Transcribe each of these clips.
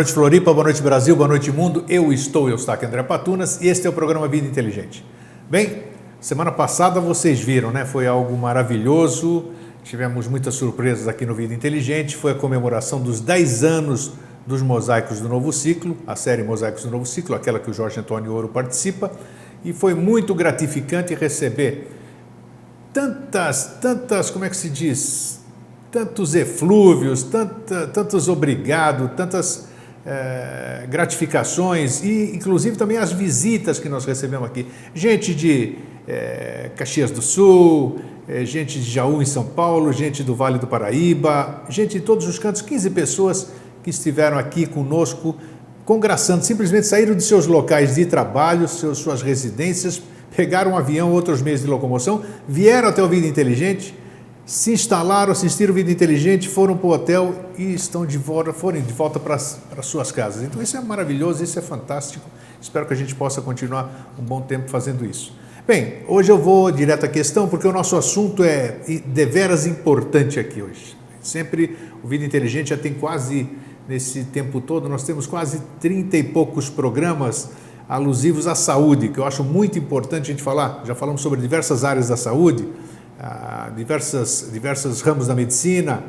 noite, Floripa, boa noite, Brasil, boa noite, mundo. Eu estou Eustáquio André Patunas e este é o programa Vida Inteligente. Bem, semana passada vocês viram, né? Foi algo maravilhoso, tivemos muitas surpresas aqui no Vida Inteligente, foi a comemoração dos 10 anos dos Mosaicos do Novo Ciclo, a série Mosaicos do Novo Ciclo, aquela que o Jorge Antônio Ouro participa, e foi muito gratificante receber tantas, como é que se diz, tantos eflúvios, tantos obrigado, tantas gratificações e inclusive também as visitas que nós recebemos aqui. Gente de Caxias do Sul, gente de Jaú em São Paulo, gente do Vale do Paraíba, gente de todos os cantos, 15 pessoas que estiveram aqui conosco, congraçando, simplesmente saíram de seus locais de trabalho, suas residências, pegaram um avião, outros meios de locomoção, vieram até o Vida Inteligente, se instalaram, assistiram o Vida Inteligente, foram para o hotel e foram de volta para suas casas. Então isso é maravilhoso, isso é fantástico. Espero que a gente possa continuar um bom tempo fazendo isso. Bem, hoje eu vou direto à questão, porque o nosso assunto é deveras importante aqui hoje. Sempre o Vida Inteligente já tem quase, nesse tempo todo, nós temos quase 30 e poucos programas alusivos à saúde, que eu acho muito importante a gente falar. Já falamos sobre diversas áreas da saúde, diversos ramos da medicina,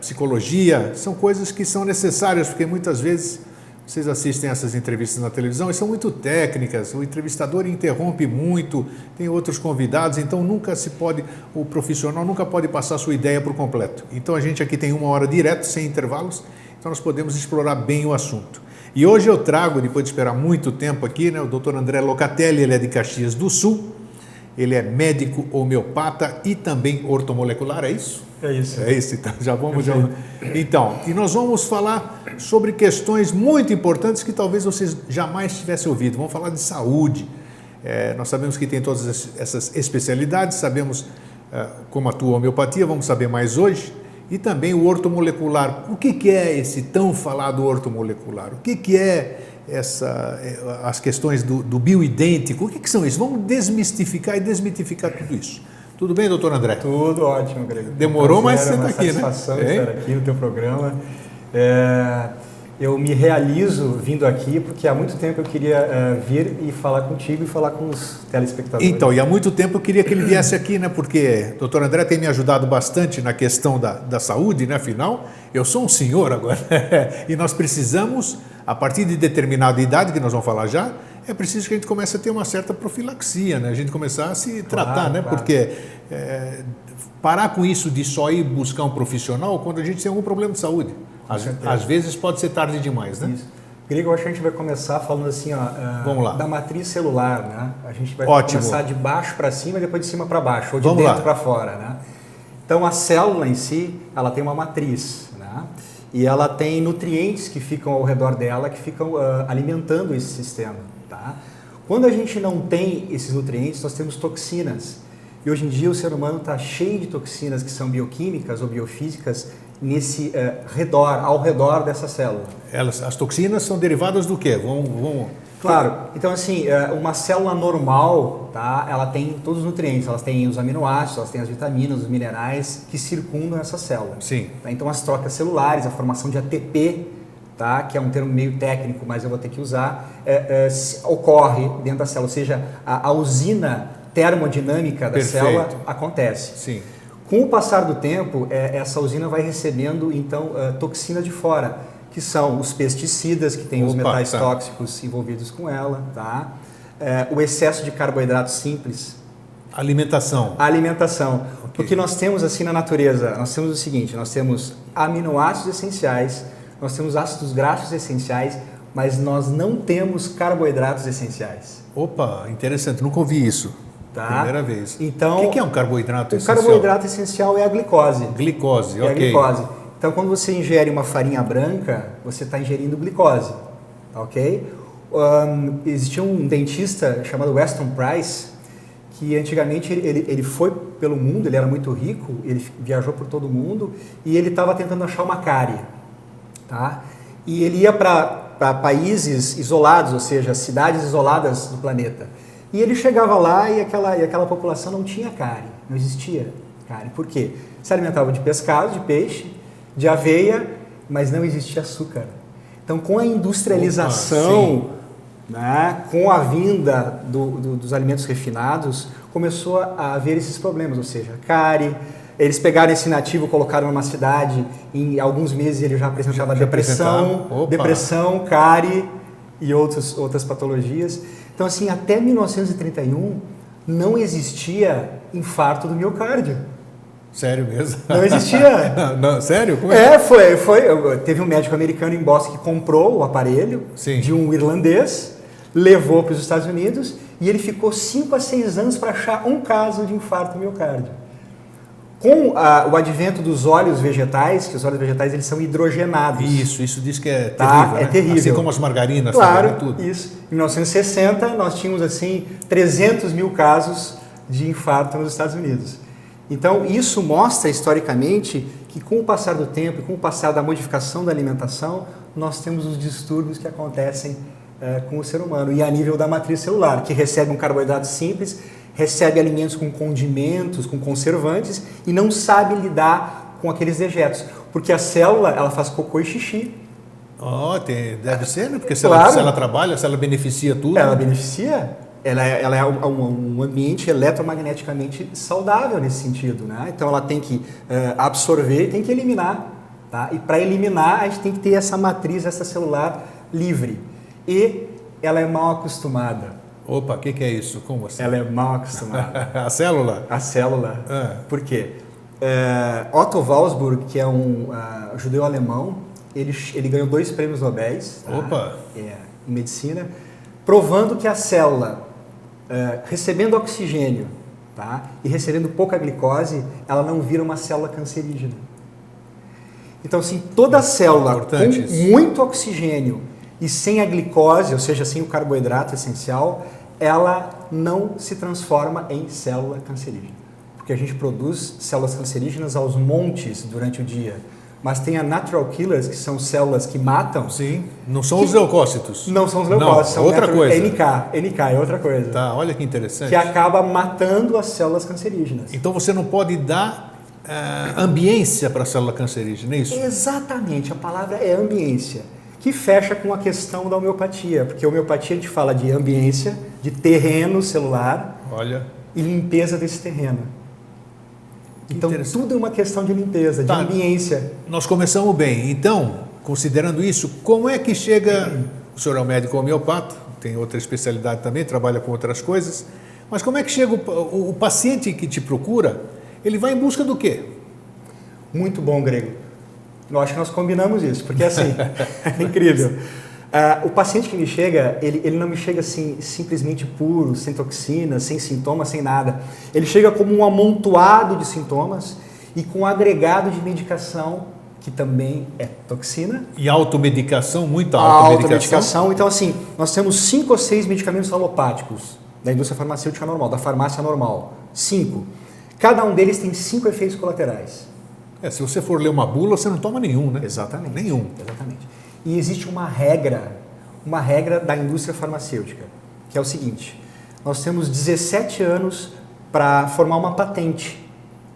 psicologia, são coisas que são necessárias, porque muitas vezes vocês assistem essas entrevistas na televisão e são muito técnicas, o entrevistador interrompe muito, tem outros convidados, então o profissional nunca pode passar a sua ideia por completo. Então a gente aqui tem 1 hora direto, sem intervalos, então nós podemos explorar bem o assunto. E hoje eu trago, depois de esperar muito tempo aqui, né, o Dr. André Locatelli, ele é de Caxias do Sul, ele é médico homeopata e também ortomolecular, é isso? É isso. É isso, então já vamos... Então, e nós vamos falar sobre questões muito importantes que talvez vocês jamais tivessem ouvido. Vamos falar de saúde. Nós sabemos que tem todas essas especialidades, sabemos como atua a homeopatia, vamos saber mais hoje. E também o ortomolecular. O que é esse tão falado ortomolecular? O que é as questões do bioidêntico? O que são isso? Vamos desmistificar e desmitificar tudo isso. Tudo bem, doutor André? Tudo ótimo, Greg. Demorou, mas você está aqui, né? É uma satisfação estar aqui no teu programa. Eu me realizo vindo aqui porque há muito tempo eu queria vir e falar contigo e falar com os telespectadores. Então, e há muito tempo eu queria que ele viesse aqui, né? Porque o doutor André tem me ajudado bastante na questão da saúde, né? Afinal, eu sou um senhor agora. E nós precisamos, a partir de determinada idade, que nós vamos falar já, é preciso que a gente comece a ter uma certa profilaxia, né? A gente começar a se tratar, né? Claro. Porque parar com isso de só ir buscar um profissional quando a gente tem algum problema de saúde. Às vezes pode ser tarde demais, né? Isso. Grego, eu acho que a gente vai começar falando assim, vamos lá. Da matriz celular, né? A gente vai Ótimo. começar de baixo para cima e depois de cima para baixo, ou de dentro para fora, né? Então, a célula em si, ela tem uma matriz, né? E ela tem nutrientes que ficam ao redor dela, que ficam alimentando esse sistema, tá? Quando a gente não tem esses nutrientes, nós temos toxinas. E hoje em dia o ser humano está cheio de toxinas que são bioquímicas ou biofísicas nesse ao redor dessa célula. As toxinas são derivadas do quê? Claro. Então, assim, uma célula normal, tá? Ela tem todos os nutrientes, elas têm os aminoácidos, elas têm as vitaminas, os minerais que circundam essa célula. Sim. Tá? Então, as trocas celulares, a formação de ATP, tá? Que é um termo meio técnico, mas eu vou ter que usar, ocorre dentro da célula, ou seja, a usina termodinâmica da célula acontece. Sim. Com o passar do tempo, essa usina vai recebendo, então, toxina de fora, que são os pesticidas, que têm os metais tóxicos envolvidos com ela, tá? O excesso de carboidratos simples. Alimentação. Okay. O que nós temos assim na natureza, nós temos o seguinte, nós temos aminoácidos essenciais, nós temos ácidos graxos essenciais, mas nós não temos carboidratos essenciais. Opa, interessante, nunca ouvi isso. Tá? Primeira vez. Então, o que é um carboidrato essencial? O carboidrato essencial é a glicose. Glicose, ok. É a glicose. Então, quando você ingere uma farinha branca, você está ingerindo glicose, ok? Existia um dentista chamado Weston Price, que antigamente ele foi pelo mundo, ele era muito rico, ele viajou por todo o mundo e ele estava tentando achar uma cárie, tá? E ele ia para países isolados, ou seja, cidades isoladas do planeta. E ele chegava lá e aquela população não tinha cárie, não existia cárie. Por quê? Se alimentava de pescado, de peixe, de aveia, mas não existia açúcar. Então, com a industrialização, né, com a vinda dos alimentos refinados, começou a haver esses problemas, ou seja, cárie. Eles pegaram esse nativo, colocaram numa cidade, em alguns meses ele já apresentava depressão, cárie e outras patologias. Então, assim, até 1931 não existia infarto do miocárdio. Sério mesmo? Não existia. Não, sério? Como é? Teve um médico americano em Boston que comprou o aparelho Sim. de um irlandês, levou para os Estados Unidos e ele ficou 5 a 6 anos para achar um caso de infarto do miocárdio. Com o advento dos óleos vegetais, que os óleos vegetais eles são hidrogenados. Isso diz que é terrível, É terrível. Assim como as margarinas. Claro, também, tudo. isso. Em 1960, nós tínhamos assim 300 mil casos de infarto nos Estados Unidos. Então, isso mostra historicamente que com o passar do tempo e com o passar da modificação da alimentação, nós temos os distúrbios que acontecem com o ser humano. E a nível da matriz celular, que recebe um carboidrato simples, recebe alimentos com condimentos, com conservantes e não sabe lidar com aqueles dejetos. Porque a célula, ela faz cocô e xixi. Deve ser, né? Porque se Claro. ela trabalha, se ela beneficia tudo. Ela beneficia. Ela é um ambiente eletromagneticamente saudável nesse sentido, né? Então ela tem que absorver e tem que eliminar, tá? E para eliminar a gente tem que ter essa matriz, essa celular livre. E ela é mal acostumada. Opa, o que é isso? Como assim? Ela é mal acostumada. A célula? A célula. Por quê? Otto Walsburg, que é um judeu-alemão, ele ganhou 2 prêmios Nobel, tá? Opa! Em medicina, provando que a célula, recebendo oxigênio, tá? E recebendo pouca glicose, ela não vira uma célula cancerígena. Então, assim, toda célula com muito oxigênio e sem a glicose, ou seja, sem o carboidrato essencial, ela não se transforma em célula cancerígena. Porque a gente produz células cancerígenas aos montes durante o dia. Mas tem a natural killers, que são células que matam. Sim, não são os leucócitos. Não são os leucócitos, são outra coisa. NK é outra coisa. Tá, olha que interessante. Que acaba matando as células cancerígenas. Então você não pode dar ambiência para a célula cancerígena, é isso? Exatamente, a palavra é ambiência, que fecha com a questão da homeopatia, porque a homeopatia a gente fala de ambiência, de terreno celular e limpeza desse terreno. Então tudo é uma questão de limpeza, de ambiência. Nós começamos bem. Então, considerando isso, como é que chega... O senhor é um médico homeopata, tem outra especialidade também, trabalha com outras coisas, mas como é que chega o paciente que te procura, ele vai em busca do quê? Muito bom, Grego. Eu acho que nós combinamos isso, porque assim, é incrível. O paciente que me chega, ele não me chega assim, simplesmente puro, sem toxina, sem sintomas, sem nada. Ele chega como um amontoado de sintomas e com um agregado de medicação, que também é toxina. E automedicação, muita automedicação. Então, assim, nós temos 5 ou 6 medicamentos alopáticos da indústria farmacêutica normal, da farmácia normal. 5. Cada um deles tem 5 efeitos colaterais. Se você for ler uma bula, você não toma nenhum, né? Exatamente. Nenhum. Exatamente. E existe uma regra da indústria farmacêutica, que é o seguinte: nós temos 17 anos para formar uma patente.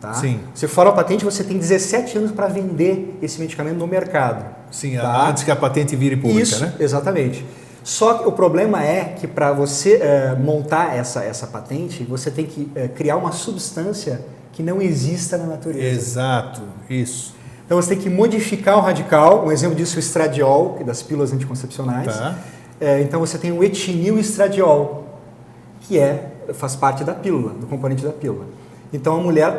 Tá? Sim. Você forma a patente, você tem 17 anos para vender esse medicamento no mercado. Sim, tá? Antes que a patente vire pública, Isso, né? Exatamente. Só que o problema é que para você montar essa patente, você tem que criar uma substância que não exista na natureza. Exato, isso. Então você tem que modificar o radical, um exemplo disso é o estradiol, das pílulas anticoncepcionais. Tá. Então você tem o etinil-estradiol, que faz parte da pílula, do componente da pílula. Então a mulher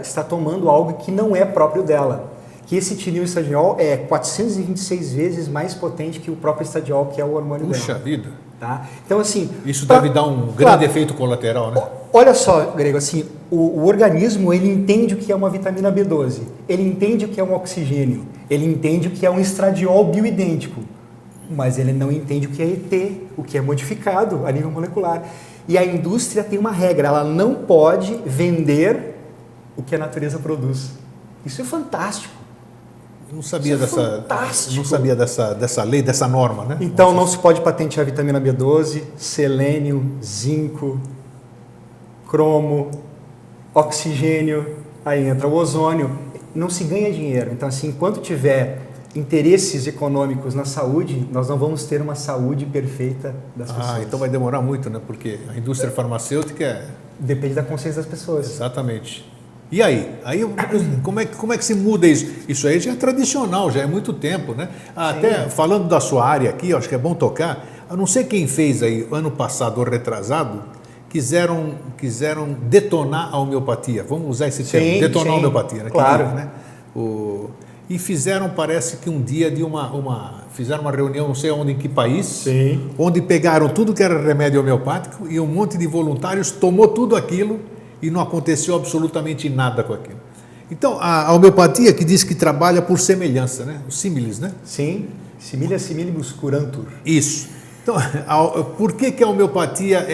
está tomando algo que não é próprio dela. Que esse etinil-estradiol é 426 vezes mais potente que o próprio estradiol, que é o hormônio dela. Puxa vida. Tá? Então, assim, isso deve dar um grande efeito colateral, né? Olha só, Grego, assim, o organismo ele entende o que é uma vitamina B12, ele entende o que é um oxigênio, ele entende o que é um estradiol bioidêntico, mas ele não entende o que é ET, o que é modificado a nível molecular. E a indústria tem uma regra, ela não pode vender o que a natureza produz. Isso é fantástico. Eu não sabia dessa lei, dessa norma, né? Então não se pode patentear vitamina B12, selênio, zinco, cromo, oxigênio, aí entra o ozônio, não se ganha dinheiro. Então, assim, enquanto tiver interesses econômicos na saúde, nós não vamos ter uma saúde perfeita das pessoas. Então vai demorar muito, né? Porque a indústria farmacêutica é... Depende da consciência das pessoas. Exatamente. E aí? Como é que se muda isso? Isso aí já é tradicional, já é muito tempo, né? Até falando da sua área aqui, acho que é bom tocar. Eu não sei quem fez aí, ano passado ou retrasado, quiseram detonar a homeopatia. Vamos usar esse termo, detonar a homeopatia. Né? Claro. Né? E fizeram, parece que um dia fizeram uma reunião, não sei onde, em que país, onde pegaram tudo que era remédio homeopático e um monte de voluntários tomou tudo aquilo e não aconteceu absolutamente nada com aquilo. Então, a homeopatia que diz que trabalha por semelhança, né? Os símiles, né? Sim, similia similibus curantur. Isso. Então, por que a homeopatia,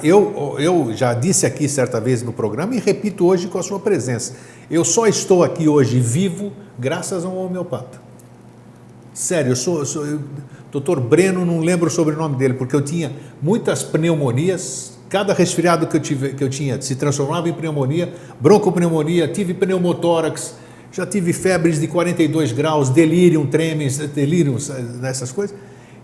eu já disse aqui certa vez no programa e repito hoje com a sua presença, eu só estou aqui hoje vivo graças a um homeopata. Sério, Dr. Breno, não lembro o sobrenome dele, porque eu tinha muitas pneumonias, cada resfriado que eu tinha se transformava em pneumonia, broncopneumonia, tive pneumotórax, já tive febres de 42 graus, delírium tremens, essas coisas,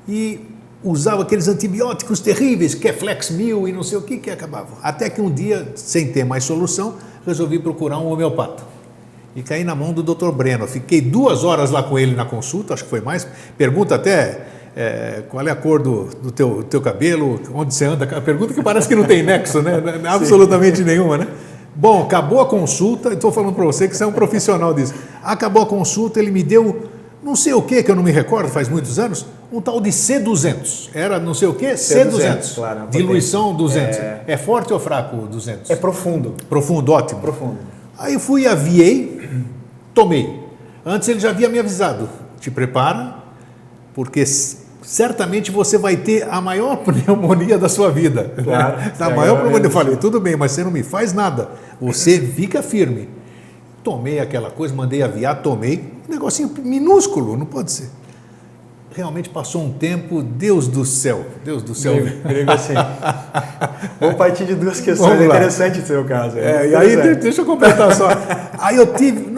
e usava aqueles antibióticos terríveis, Keflex 1000 e não sei o que acabavam. Até que um dia, sem ter mais solução, resolvi procurar um homeopata. E caí na mão do Dr. Breno. Fiquei 2 horas lá com ele na consulta, acho que foi mais. Pergunta até qual é a cor do teu cabelo, onde você anda. Pergunta que parece que não tem nexo, né? Absolutamente nenhuma, né? Bom, acabou a consulta, estou falando para você que você é um profissional disso. Acabou a consulta, ele me deu, não sei o que eu não me recordo, faz muitos anos, um tal de C200. Era não sei o que, C200. Claro, diluição 200. É forte ou fraco o 200? É profundo. Profundo, ótimo. Profundo. Aí fui, aviei, tomei. Antes ele já havia me avisado, te prepara, porque certamente você vai ter a maior pneumonia da sua vida. Claro. A maior pneumonia. Eu falei, tudo bem, mas você não me faz nada. Você fica firme. Tomei aquela coisa, mandei aviar, tomei. Um negocinho minúsculo, não pode ser. Realmente passou um tempo, Deus do céu. Grego assim. Vamos partir de 2 questões interessantes do seu caso. E aí, deixa eu completar só. Aí eu tive,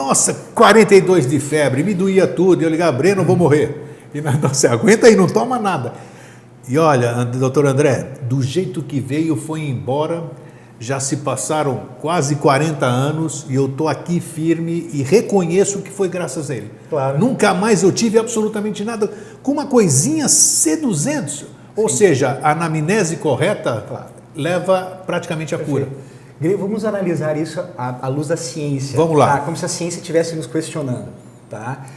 42 de febre, me doía tudo. Eu ligava, Breno, eu vou morrer. E não, você aguenta aí, não toma nada. E olha, doutor André, do jeito que veio, foi embora. Já se passaram quase 40 anos e eu estou aqui firme e reconheço que foi graças a ele. Claro. Nunca mais eu tive absolutamente nada com uma coisinha C200. Ou seja, a anamnese correta leva praticamente à cura. Vamos analisar isso à luz da ciência. Vamos lá. Tá? Como se a ciência estivesse nos questionando. Tá?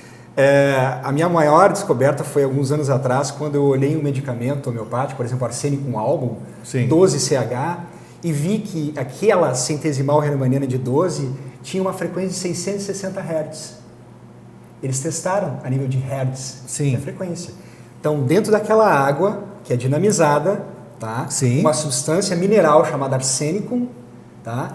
A minha maior descoberta foi alguns anos atrás, quando eu olhei um medicamento homeopático, por exemplo, arsênico álbum, 12CH, e vi que aquela centesimal riemanniana de 12 tinha uma frequência de 660 Hz. Eles testaram a nível de Hz, a frequência. Então, dentro daquela água, que é dinamizada, tá? Uma substância mineral chamada arsenicum, tá?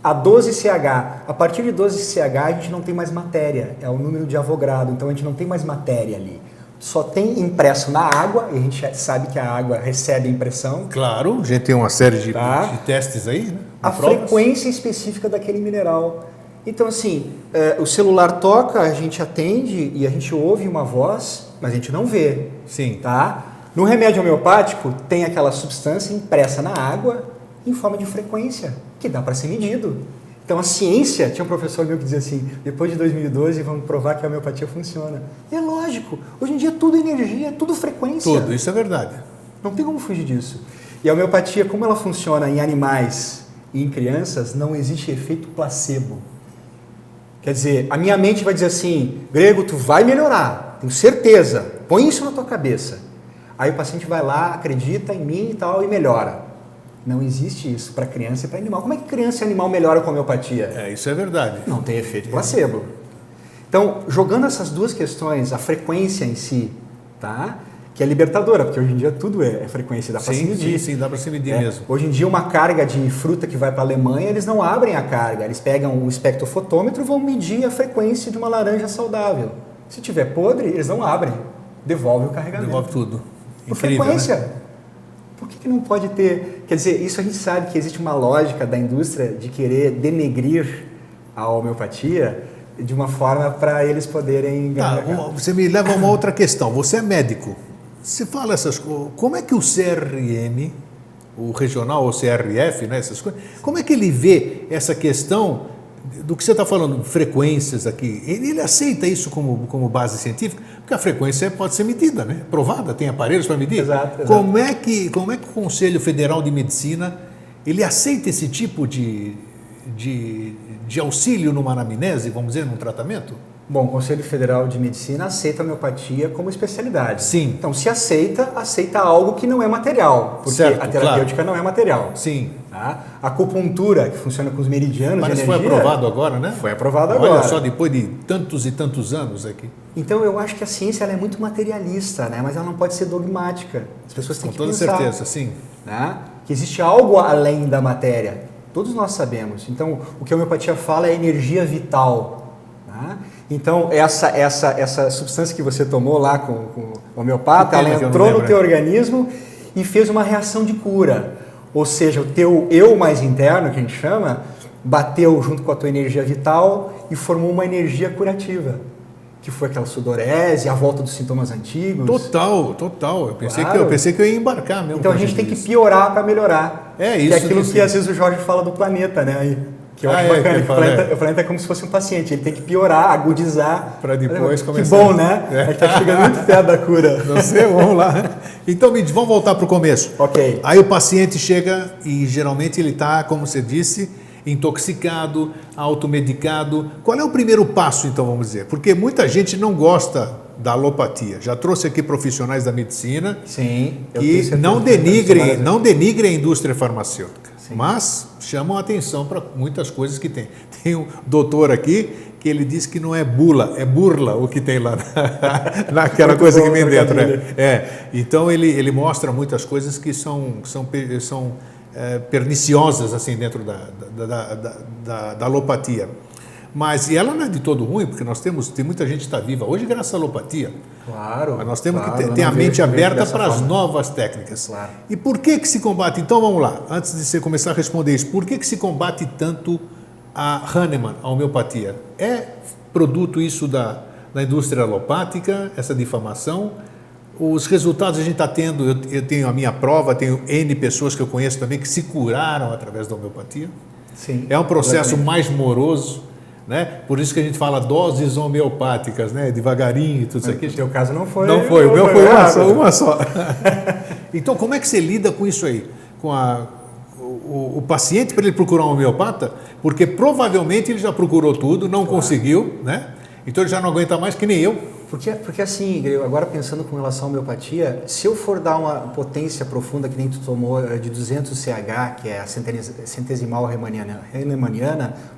A 12CH, a partir de 12CH a gente não tem mais matéria, é o número de Avogadro, então a gente não tem mais matéria ali. Só tem impresso na água, e a gente sabe que a água recebe impressão. Claro, a gente tem uma série de testes aí, né? A frequência específica daquele mineral. Então, assim, o celular toca, a gente atende e a gente ouve uma voz, mas a gente não vê. Tá? No remédio homeopático, tem aquela substância impressa na água em forma de frequência, que dá para ser medido. Então, a ciência, tinha um professor meu que dizia assim, depois de 2012 vamos provar que a homeopatia funciona. E é lógico, hoje em dia tudo é energia, tudo frequência. Tudo, isso é verdade. Não tem como fugir disso. E a homeopatia, como ela funciona em animais e em crianças, não existe efeito placebo. Quer dizer, a minha mente vai dizer assim, Grego, tu vai melhorar, tenho certeza, põe isso na tua cabeça. Aí o paciente vai lá, acredita em mim e tal, e melhora. Não existe isso para criança e para animal. Como é que criança e animal melhoram com a homeopatia? Isso é verdade. Não tem efeito placebo. Então, jogando essas duas questões, a frequência em si, tá? Que é libertadora, porque hoje em dia tudo é frequência, dá para se medir. Sim, dá para se medir mesmo. Hoje em dia, uma carga de fruta que vai para a Alemanha, eles não abrem a carga, eles pegam o espectrofotômetro e vão medir a frequência de uma laranja saudável. Se tiver podre, eles não abrem, devolve o carregamento. Devolve tudo. Por frequência. Né? Por que não pode ter... Quer dizer, isso a gente sabe que existe uma lógica da indústria de querer denegrir a homeopatia, de uma forma para eles poderem ganhar. Você me leva a uma outra questão. Você é médico. Você fala essas coisas. Como é que o CRM, o regional ou CRF, né, essas coisas, como é que ele vê essa questão do que você está falando, frequências aqui? Ele aceita isso como base científica? Porque a frequência pode ser medida, né? Provada, tem aparelhos para medir. Exato. Como é que o Conselho Federal de Medicina ele aceita esse tipo de auxílio numa anamnese, vamos dizer, num tratamento? Bom, o Conselho Federal de Medicina aceita a homeopatia como especialidade. Sim. Então, se aceita algo que não é material, porque certo, a terapêutica não é material. Sim. Tá? A acupuntura, que funciona com os meridianos Mas de energia... foi aprovado agora, né? Foi aprovado agora. Olha só, depois de tantos e tantos anos aqui. Então, eu acho que a ciência ela é muito materialista, né? Mas ela não pode ser dogmática. As pessoas têm que pensar. Com toda certeza, sim. Né? Que existe algo além da matéria. Todos nós sabemos. Então, o que a homeopatia fala é energia vital. Né? Então, essa substância que você tomou lá com o homeopata, ela entrou no teu organismo e fez uma reação de cura. Ou seja, o teu eu mais interno, que a gente chama, bateu junto com a tua energia vital e formou uma energia curativa. Que foi aquela sudorese, a volta dos sintomas antigos. Total. Eu pensei que eu ia embarcar mesmo. Então a gente tem que piorar para melhorar. É isso. Que é aquilo que às vezes o Jorge fala do planeta, né? Que eu acho bacana. O planeta é como se fosse um paciente. Ele tem que piorar, agudizar. Para depois começar. Que bom, né? A gente está chegando muito perto da cura. Não sei, vamos lá. Então, vamos voltar para o começo. Ok. Aí o paciente chega e geralmente ele está, como você disse, intoxicado, automedicado. Qual é o primeiro passo, então, vamos dizer? Porque muita gente não gosta da alopatia. Já trouxe aqui profissionais da medicina. Sim. Que não denigrem a indústria farmacêutica. Sim. Mas chamam a atenção para muitas coisas que tem. Tem um doutor aqui que ele diz que não é bula, é burla o que tem lá naquela coisa que vem dentro. Então ele mostra muitas coisas que são perniciosas assim dentro da alopatia. Mas ela não é de todo ruim, porque tem muita gente que está viva hoje graças à alopatia. Claro. Mas nós temos que ter a mente aberta para as novas técnicas. Claro. E por que se combate? Então vamos lá, antes de você começar a responder isso, por que se combate tanto a Hahnemann, a homeopatia? É produto isso da indústria alopática, essa difamação? Os resultados a gente está tendo, eu tenho a minha prova, tenho N pessoas que eu conheço também que se curaram através da homeopatia. Sim, é um processo mais moroso. Né? Por isso que a gente fala doses homeopáticas, né? Devagarinho e tudo isso aqui. No teu caso não foi. Não foi, o meu foi uma só. Então, como é que você lida com isso aí? Com o paciente para ele procurar um homeopata? Porque provavelmente ele já procurou tudo, não conseguiu, né? Então ele já não aguenta mais, que nem eu. Porque assim, agora pensando com relação à homeopatia, se eu for dar uma potência profunda que nem tu tomou de 200 CH, que é a centesimal riemanniana,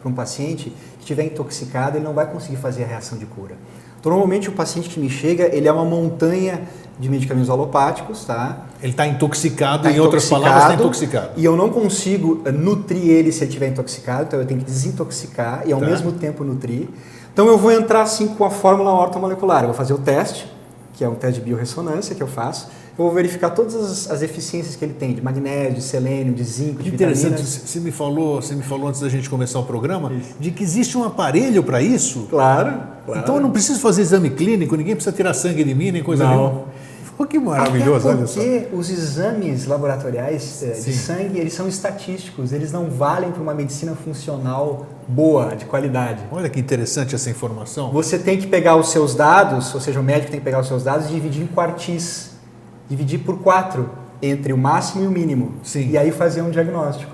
para um paciente que estiver intoxicado, ele não vai conseguir fazer a reação de cura. Então, normalmente o paciente que me chega, ele é uma montanha de medicamentos alopáticos, tá? Ele está intoxicado, em outras palavras, está intoxicado. E eu não consigo nutrir ele se ele estiver intoxicado, então eu tenho que desintoxicar e ao mesmo tempo nutrir. Então eu vou entrar assim com a fórmula ortomolecular, eu vou fazer o teste, que é um teste de biorressonância que eu faço, eu vou verificar todas as eficiências que ele tem, de magnésio, de selênio, de zinco, de vitaminas. Interessante, você me falou antes da gente começar o programa, de que existe um aparelho para isso? Claro. Então eu não preciso fazer exame clínico, ninguém precisa tirar sangue de mim, nem coisa nenhuma. Que maravilhoso, olha só. Porque os exames laboratoriais de sangue, eles são estatísticos, eles não valem para uma medicina funcional boa, de qualidade. Olha que interessante essa informação. Você tem que pegar os seus dados, ou seja, o médico tem que pegar os seus dados e dividir em quartis, dividir por 4, entre o máximo e o mínimo. Sim. E aí fazer um diagnóstico.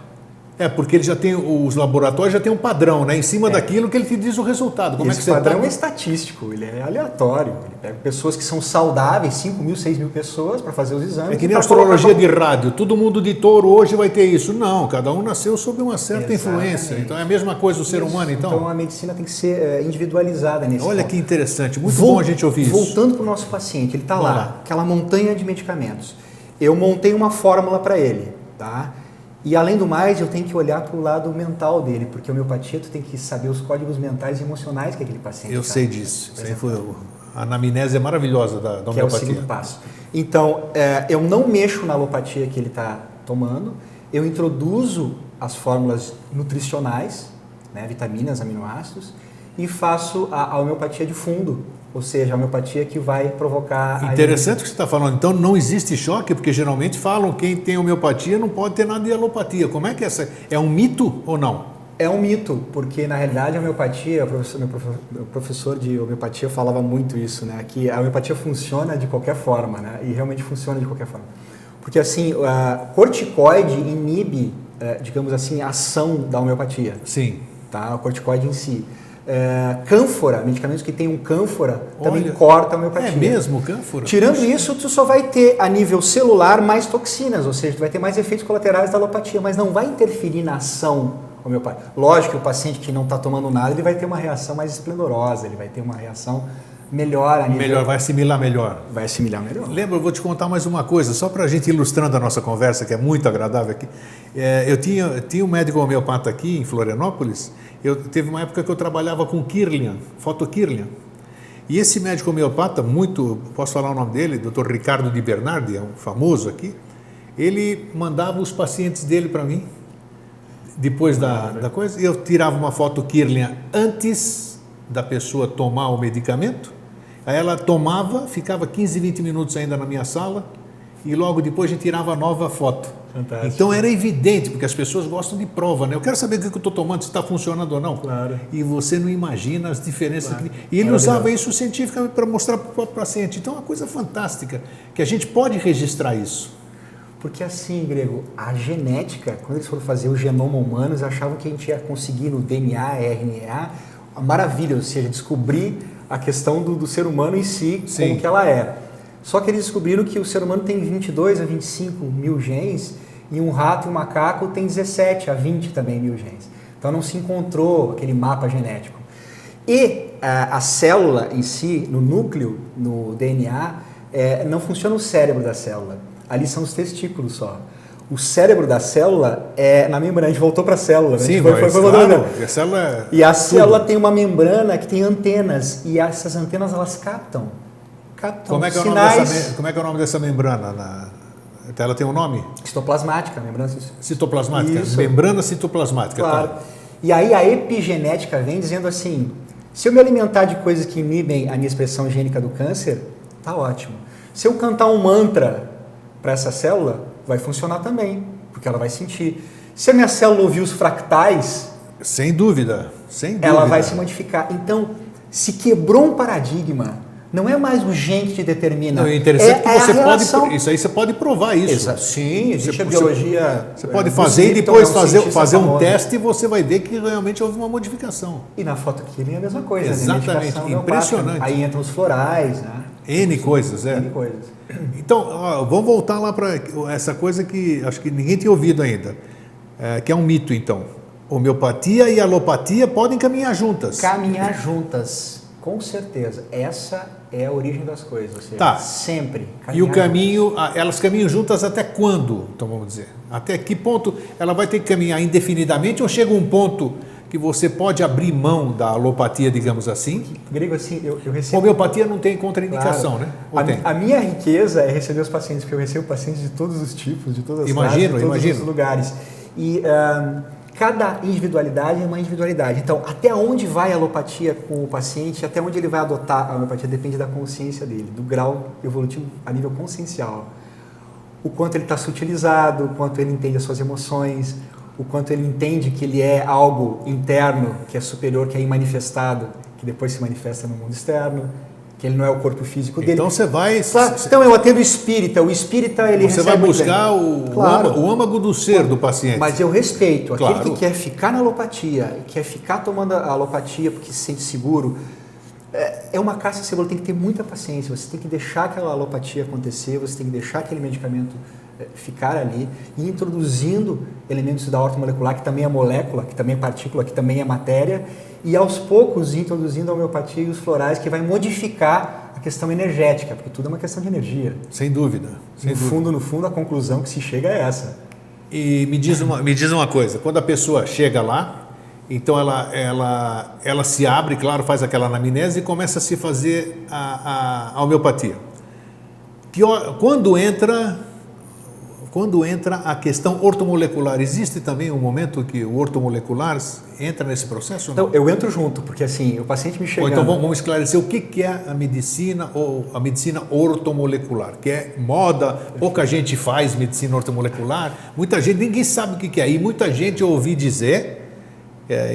Porque ele já tem, os laboratórios já tem um padrão, né? Em cima daquilo que ele te diz o resultado. Como esse padrão é estatístico, ele é aleatório. Ele pega pessoas que são saudáveis, 5 mil, 6 mil pessoas para fazer os exames. É que nem a astrologia de rádio, todo mundo de touro hoje vai ter isso. Não, cada um nasceu sob uma certa influência. Então é a mesma coisa o ser humano, então? Então a medicina tem que ser individualizada nesse Olha ponto. Que interessante, muito bom a gente ouvir isso. Voltando para o nosso paciente, ele está lá, aquela montanha de medicamentos. Eu montei uma fórmula para ele, tá? E além do mais, eu tenho que olhar para o lado mental dele, porque a homeopatia tu tem que saber os códigos mentais e emocionais que aquele paciente Eu sei disso. A anamnese é maravilhosa da homeopatia. Que é o segundo passo. Então, eu não mexo na alopatia que ele está tomando, eu introduzo as fórmulas nutricionais, né, vitaminas, aminoácidos, e faço a homeopatia de fundo, ou seja, a homeopatia que vai provocar... Interessante o que você está falando. Então não existe choque, porque geralmente falam que quem tem homeopatia não pode ter nada de alopatia. Como é que é um mito ou não? É um mito, porque na realidade a homeopatia, meu professor de homeopatia falava muito isso, né? Que a homeopatia funciona de qualquer forma, né? E realmente funciona de qualquer forma. Porque assim, a corticoide inibe, digamos assim, a ação da homeopatia. Sim. Tá? O corticoide em si. Cânfora, medicamentos que tem cânfora, também Olha, corta a homeopatia. É mesmo cânfora? Tirando isso, tu só vai ter a nível celular mais toxinas, ou seja, tu vai ter mais efeitos colaterais da alopatia, mas não vai interferir na ação homeopática. Lógico que o paciente que não está tomando nada, ele vai ter uma reação mais esplendorosa, ele vai ter uma reação melhor a nível... Melhor, vai assimilar melhor. Vai assimilar melhor. Lembra, eu vou te contar mais uma coisa, só para a gente ilustrando a nossa conversa, que é muito agradável aqui. Eu tinha um médico homeopata aqui em Florianópolis. Teve uma época que eu trabalhava com Kirlian, Kirlian. E esse médico homeopata, posso falar o nome dele, Dr. Ricardo de Bernardi, é um famoso aqui, ele mandava os pacientes dele para mim, depois da coisa, eu tirava uma foto Kirlian antes da pessoa tomar o medicamento, aí ela tomava, ficava 15, 20 minutos ainda na minha sala, e logo depois a gente tirava a nova foto. Fantástico. Então era evidente, porque as pessoas gostam de prova, né? Eu quero saber o que eu estou tomando, se está funcionando ou não. Claro. E você não imagina as diferenças. Claro. E ele usava isso cientificamente para mostrar para o próprio paciente. Então é uma coisa fantástica, que a gente pode registrar isso. Porque assim, Grego, a genética, quando eles foram fazer o genoma humano, eles achavam que a gente ia conseguir no DNA, RNA, a maravilha, ou seja, descobrir a questão do ser humano em si, Sim. como que ela é. Só que eles descobriram que o ser humano tem 22 a 25 mil genes e um rato e um macaco tem 17 a 20 também mil genes. Então não se encontrou aquele mapa genético. E a célula em si, no núcleo, no DNA, não funciona o cérebro da célula. Ali são os testículos só. O cérebro da célula é na membrana. A gente voltou para a célula, né? Sim, claro. A célula e a célula tem uma membrana que tem antenas. E essas antenas, elas captam como é que sinais. Como é que é o nome dessa membrana? Ela tem um nome? Citoplasmática. Membrana citoplasmática. Isso. Membrana citoplasmática. Claro. Tá. E aí a epigenética vem dizendo assim, se eu me alimentar de coisas que inibem a minha expressão gênica do câncer, tá ótimo. Se eu cantar um mantra para essa célula, vai funcionar também, porque ela vai sentir. Se a minha célula ouvir os fractais, sem dúvida, ela vai se modificar. Então, se quebrou um paradigma, não é mais o gen que te determina. Não, é interessante que você pode. Isso aí você pode provar isso. Exato. Sim, existe a biologia. Você pode fazer e depois fazer um teste e você vai ver que realmente houve uma modificação. E na foto aqui é a mesma coisa. Exatamente, né? Impressionante. Aí entram os florais, né? N coisas, N coisas. Então, vamos voltar lá para essa coisa que acho que ninguém tinha ouvido ainda, que é um mito, então. Homeopatia e alopatia podem caminhar juntas. Caminhar juntas, com certeza. Essa é a origem das coisas. Ou seja, tá. Sempre. E o caminho, elas caminham juntas até quando? Então vamos dizer. Até que ponto ela vai ter que caminhar indefinidamente ou chega um ponto que você pode abrir mão da alopatia, digamos assim? Grego, assim, eu recebo... Homeopatia não tem contraindicação, claro. né? A minha riqueza é receber os pacientes, porque eu recebo pacientes de todos os tipos, de todas as classes, de todos os lugares. E cada individualidade é uma individualidade. Então, até onde vai a alopatia com o paciente, até onde ele vai adotar a homeopatia, depende da consciência dele, do grau evolutivo a nível consciencial. O quanto ele está sutilizado, o quanto ele entende as suas emoções, o quanto ele entende que ele é algo interno, que é superior, que é imanifestado, que depois se manifesta no mundo externo, que ele não é o corpo físico dele. Então você vai... Então eu atendo o espírita ele você vai buscar o âmago do ser do paciente. Mas eu respeito. Aquele que quer ficar na alopatia, quer ficar tomando a alopatia porque se sente seguro, é uma casca de cebola, tem que ter muita paciência, você tem que deixar aquela alopatia acontecer, você tem que deixar aquele medicamento ficar ali e introduzindo elementos da ortomolecular, que também é molécula, que também é partícula, que também é matéria, e aos poucos introduzindo a homeopatia e os florais, que vai modificar a questão energética, porque tudo é uma questão de energia. Sem dúvida. No fundo, a conclusão que se chega é essa. E me diz uma coisa, quando a pessoa chega lá, então ela se abre, claro, faz aquela anamnese e começa a se fazer a homeopatia. Quando entra quando entra a questão ortomolecular, existe também um momento que o ortomolecular entra nesse processo? Então, eu entro junto, porque assim, o paciente me chega... Então vamos esclarecer o que é a medicina ou a medicina ortomolecular, que é moda, pouca gente faz medicina ortomolecular, muita gente, ninguém sabe o que é, e muita gente eu ouvi dizer,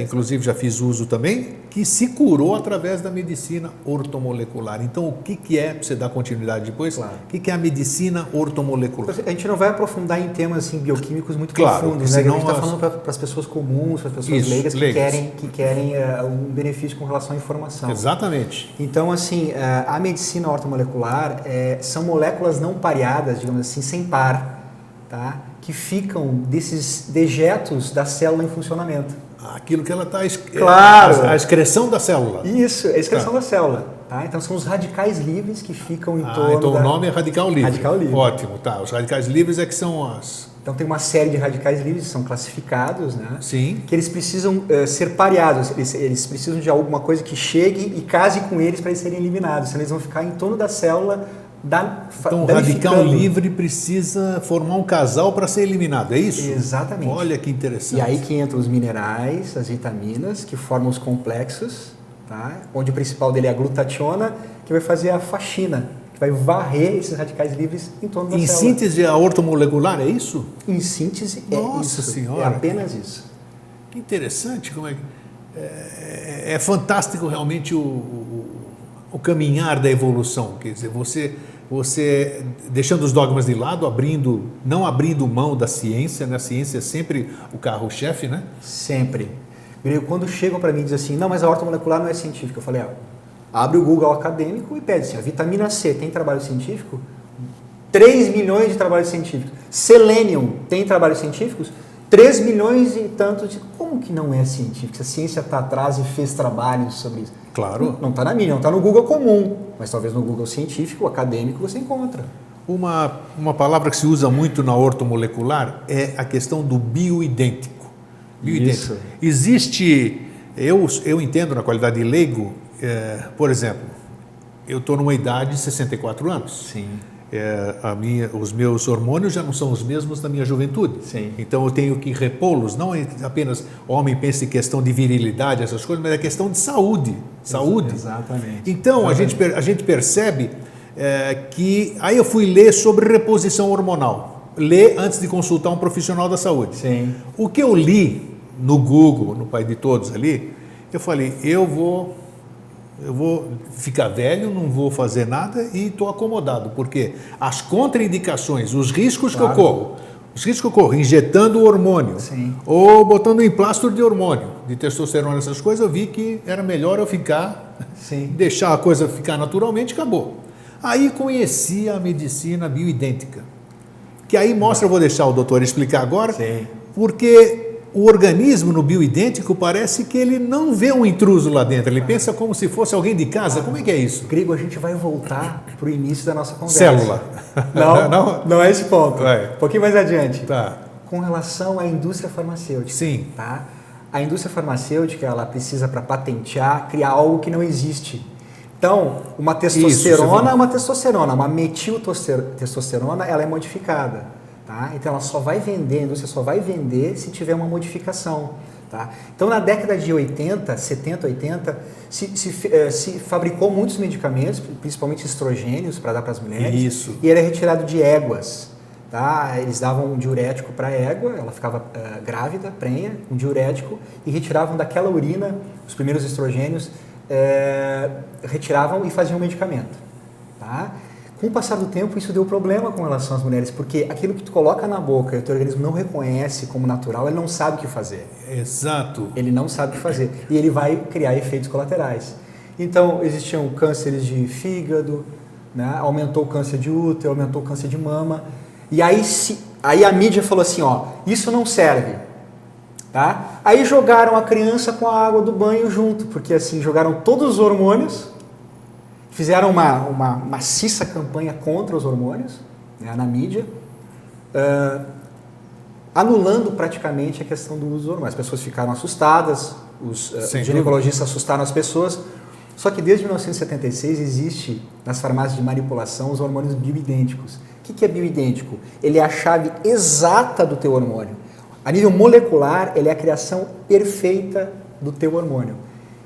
inclusive já fiz uso também, que se curou através da medicina ortomolecular. Então, o que é, para você dar continuidade depois, Claro. o que é a medicina ortomolecular? A gente não vai aprofundar em temas assim, bioquímicos muito Claro, profundos, né? A senão gente está falando para as pessoas comuns, para as pessoas leigas que querem um benefício com relação à informação. Exatamente. Então, assim, a medicina ortomolecular são moléculas não pareadas, digamos assim, sem par, tá? Que ficam desses dejetos da célula em funcionamento. Aquilo que ela está... Claro! A excreção da célula. Isso, a excreção da célula. Tá? Então, são os radicais livres que ficam em torno então o nome é radical livre. Radical livre. Ótimo, tá. Os radicais livres é que são as... Então, tem uma série de radicais livres que são classificados, né? Sim. Que eles precisam ser pareados, eles precisam de alguma coisa que chegue e case com eles para eles serem eliminados, senão eles vão ficar em torno da célula Então o radical livre precisa formar um casal para ser eliminado, é isso? Exatamente. Olha que interessante. E aí que entram os minerais, as vitaminas, que formam os complexos, tá? Onde o principal dele é a glutationa, que vai fazer a faxina, que vai varrer esses radicais livres em torno da célula. Em síntese, a ortomolecular é isso? Em síntese, é Nossa isso. Senhora. É apenas isso. Que interessante. Como é fantástico realmente o caminhar da evolução. Quer dizer, você deixando os dogmas de lado, não abrindo mão da ciência, né? A ciência é sempre o carro-chefe, né? Sempre. Quando chegam para mim e dizem assim, não, mas a ortomolecular não é científica, eu falei, abre o Google acadêmico e pede assim, a vitamina C tem trabalho científico? 3 milhões de trabalhos científicos. Selenium tem trabalhos científicos? 3 milhões e tantos. Como que não é científico? A ciência está atrás e fez trabalhos sobre isso. Claro. Não está na mídia, não está no Google comum, mas talvez no Google científico, acadêmico, você encontra. Uma palavra que se usa muito na ortomolecular é a questão do bioidêntico. Isso. Existe, eu entendo na qualidade de leigo, por exemplo, eu estou numa idade de 64 anos. Sim. Os meus hormônios já não são os mesmos da minha juventude. Sim. Então eu tenho que repô-los, não é apenas o homem pensa em questão de virilidade, essas coisas, mas é questão de saúde. Saúde. Exatamente. Então a gente percebe que... Aí eu fui ler sobre reposição hormonal. Ler antes de consultar um profissional da saúde. Sim. O que eu li no Google, no pai de todos ali, eu falei, eu vou ficar velho, não vou fazer nada e estou acomodado, porque as contraindicações, os riscos que eu corro, injetando o hormônio, sim, ou botando um emplastro de hormônio, de testosterona, essas coisas, eu vi que era melhor eu ficar, sim, deixar a coisa ficar naturalmente, acabou. Aí conheci a medicina bioidêntica, que aí mostra, eu vou deixar o doutor explicar agora, sim, porque o organismo no bioidêntico parece que ele não vê um intruso lá dentro, ele pensa como se fosse alguém de casa. Como é que é isso? Grego, a gente vai voltar para o início da nossa conversa. Célula. Não é esse ponto. É. Um pouquinho mais adiante. Tá. Com relação à indústria farmacêutica. Sim. Tá? A indústria farmacêutica, ela precisa, para patentear, criar algo que não existe. Então, uma testosterona, uma metiltestosterona, ela é modificada. Tá? Então ela só vai vender, a indústria só vai vender se tiver uma modificação. Tá? Então na década de 80, 70, 80, se fabricou muitos medicamentos, principalmente estrogênios para dar para as mulheres. Isso. E era retirado de éguas. Tá? Eles davam um diurético para a égua, ela ficava grávida, prenha, um diurético, e retiravam daquela urina os primeiros estrogênios, retiravam e faziam medicamento. Tá? Com o passar do tempo, isso deu problema com relação às mulheres, porque aquilo que tu coloca na boca e o teu organismo não reconhece como natural, ele não sabe o que fazer. Exato. Ele não sabe o que fazer. E ele vai criar efeitos colaterais. Então, existiam cânceres de fígado, né? Aumentou o câncer de útero, aumentou o câncer de mama. E aí a mídia falou assim, isso não serve. Tá? Aí jogaram a criança com a água do banho junto, porque assim, jogaram todos os hormônios, fizeram uma maciça campanha contra os hormônios, né, na mídia, anulando praticamente a questão do uso dos hormônios. As pessoas ficaram assustadas, os ginecologistas assustaram as pessoas, só que desde 1976 existe nas farmácias de manipulação os hormônios bioidênticos, O que é bioidêntico? Ele é a chave exata do teu hormônio. A nível molecular, ele é a criação perfeita do teu hormônio.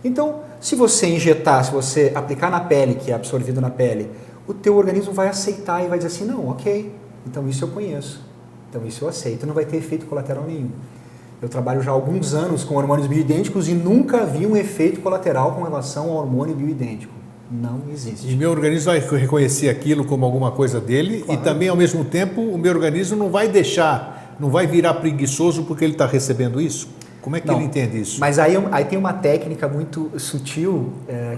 Então, se você injetar, se você aplicar na pele, que é absorvido na pele, o teu organismo vai aceitar e vai dizer assim, não, ok, então isso eu conheço, então isso eu aceito, não vai ter efeito colateral nenhum. Eu trabalho já há alguns anos com hormônios bioidênticos e nunca vi um efeito colateral com relação ao hormônio bioidêntico. Não existe. E meu organismo vai reconhecer aquilo como alguma coisa dele, claro. E também, ao mesmo tempo, o meu organismo não vai deixar, não vai virar preguiçoso porque ele está recebendo isso? Como é que ele entende isso? Mas aí tem uma técnica muito sutil,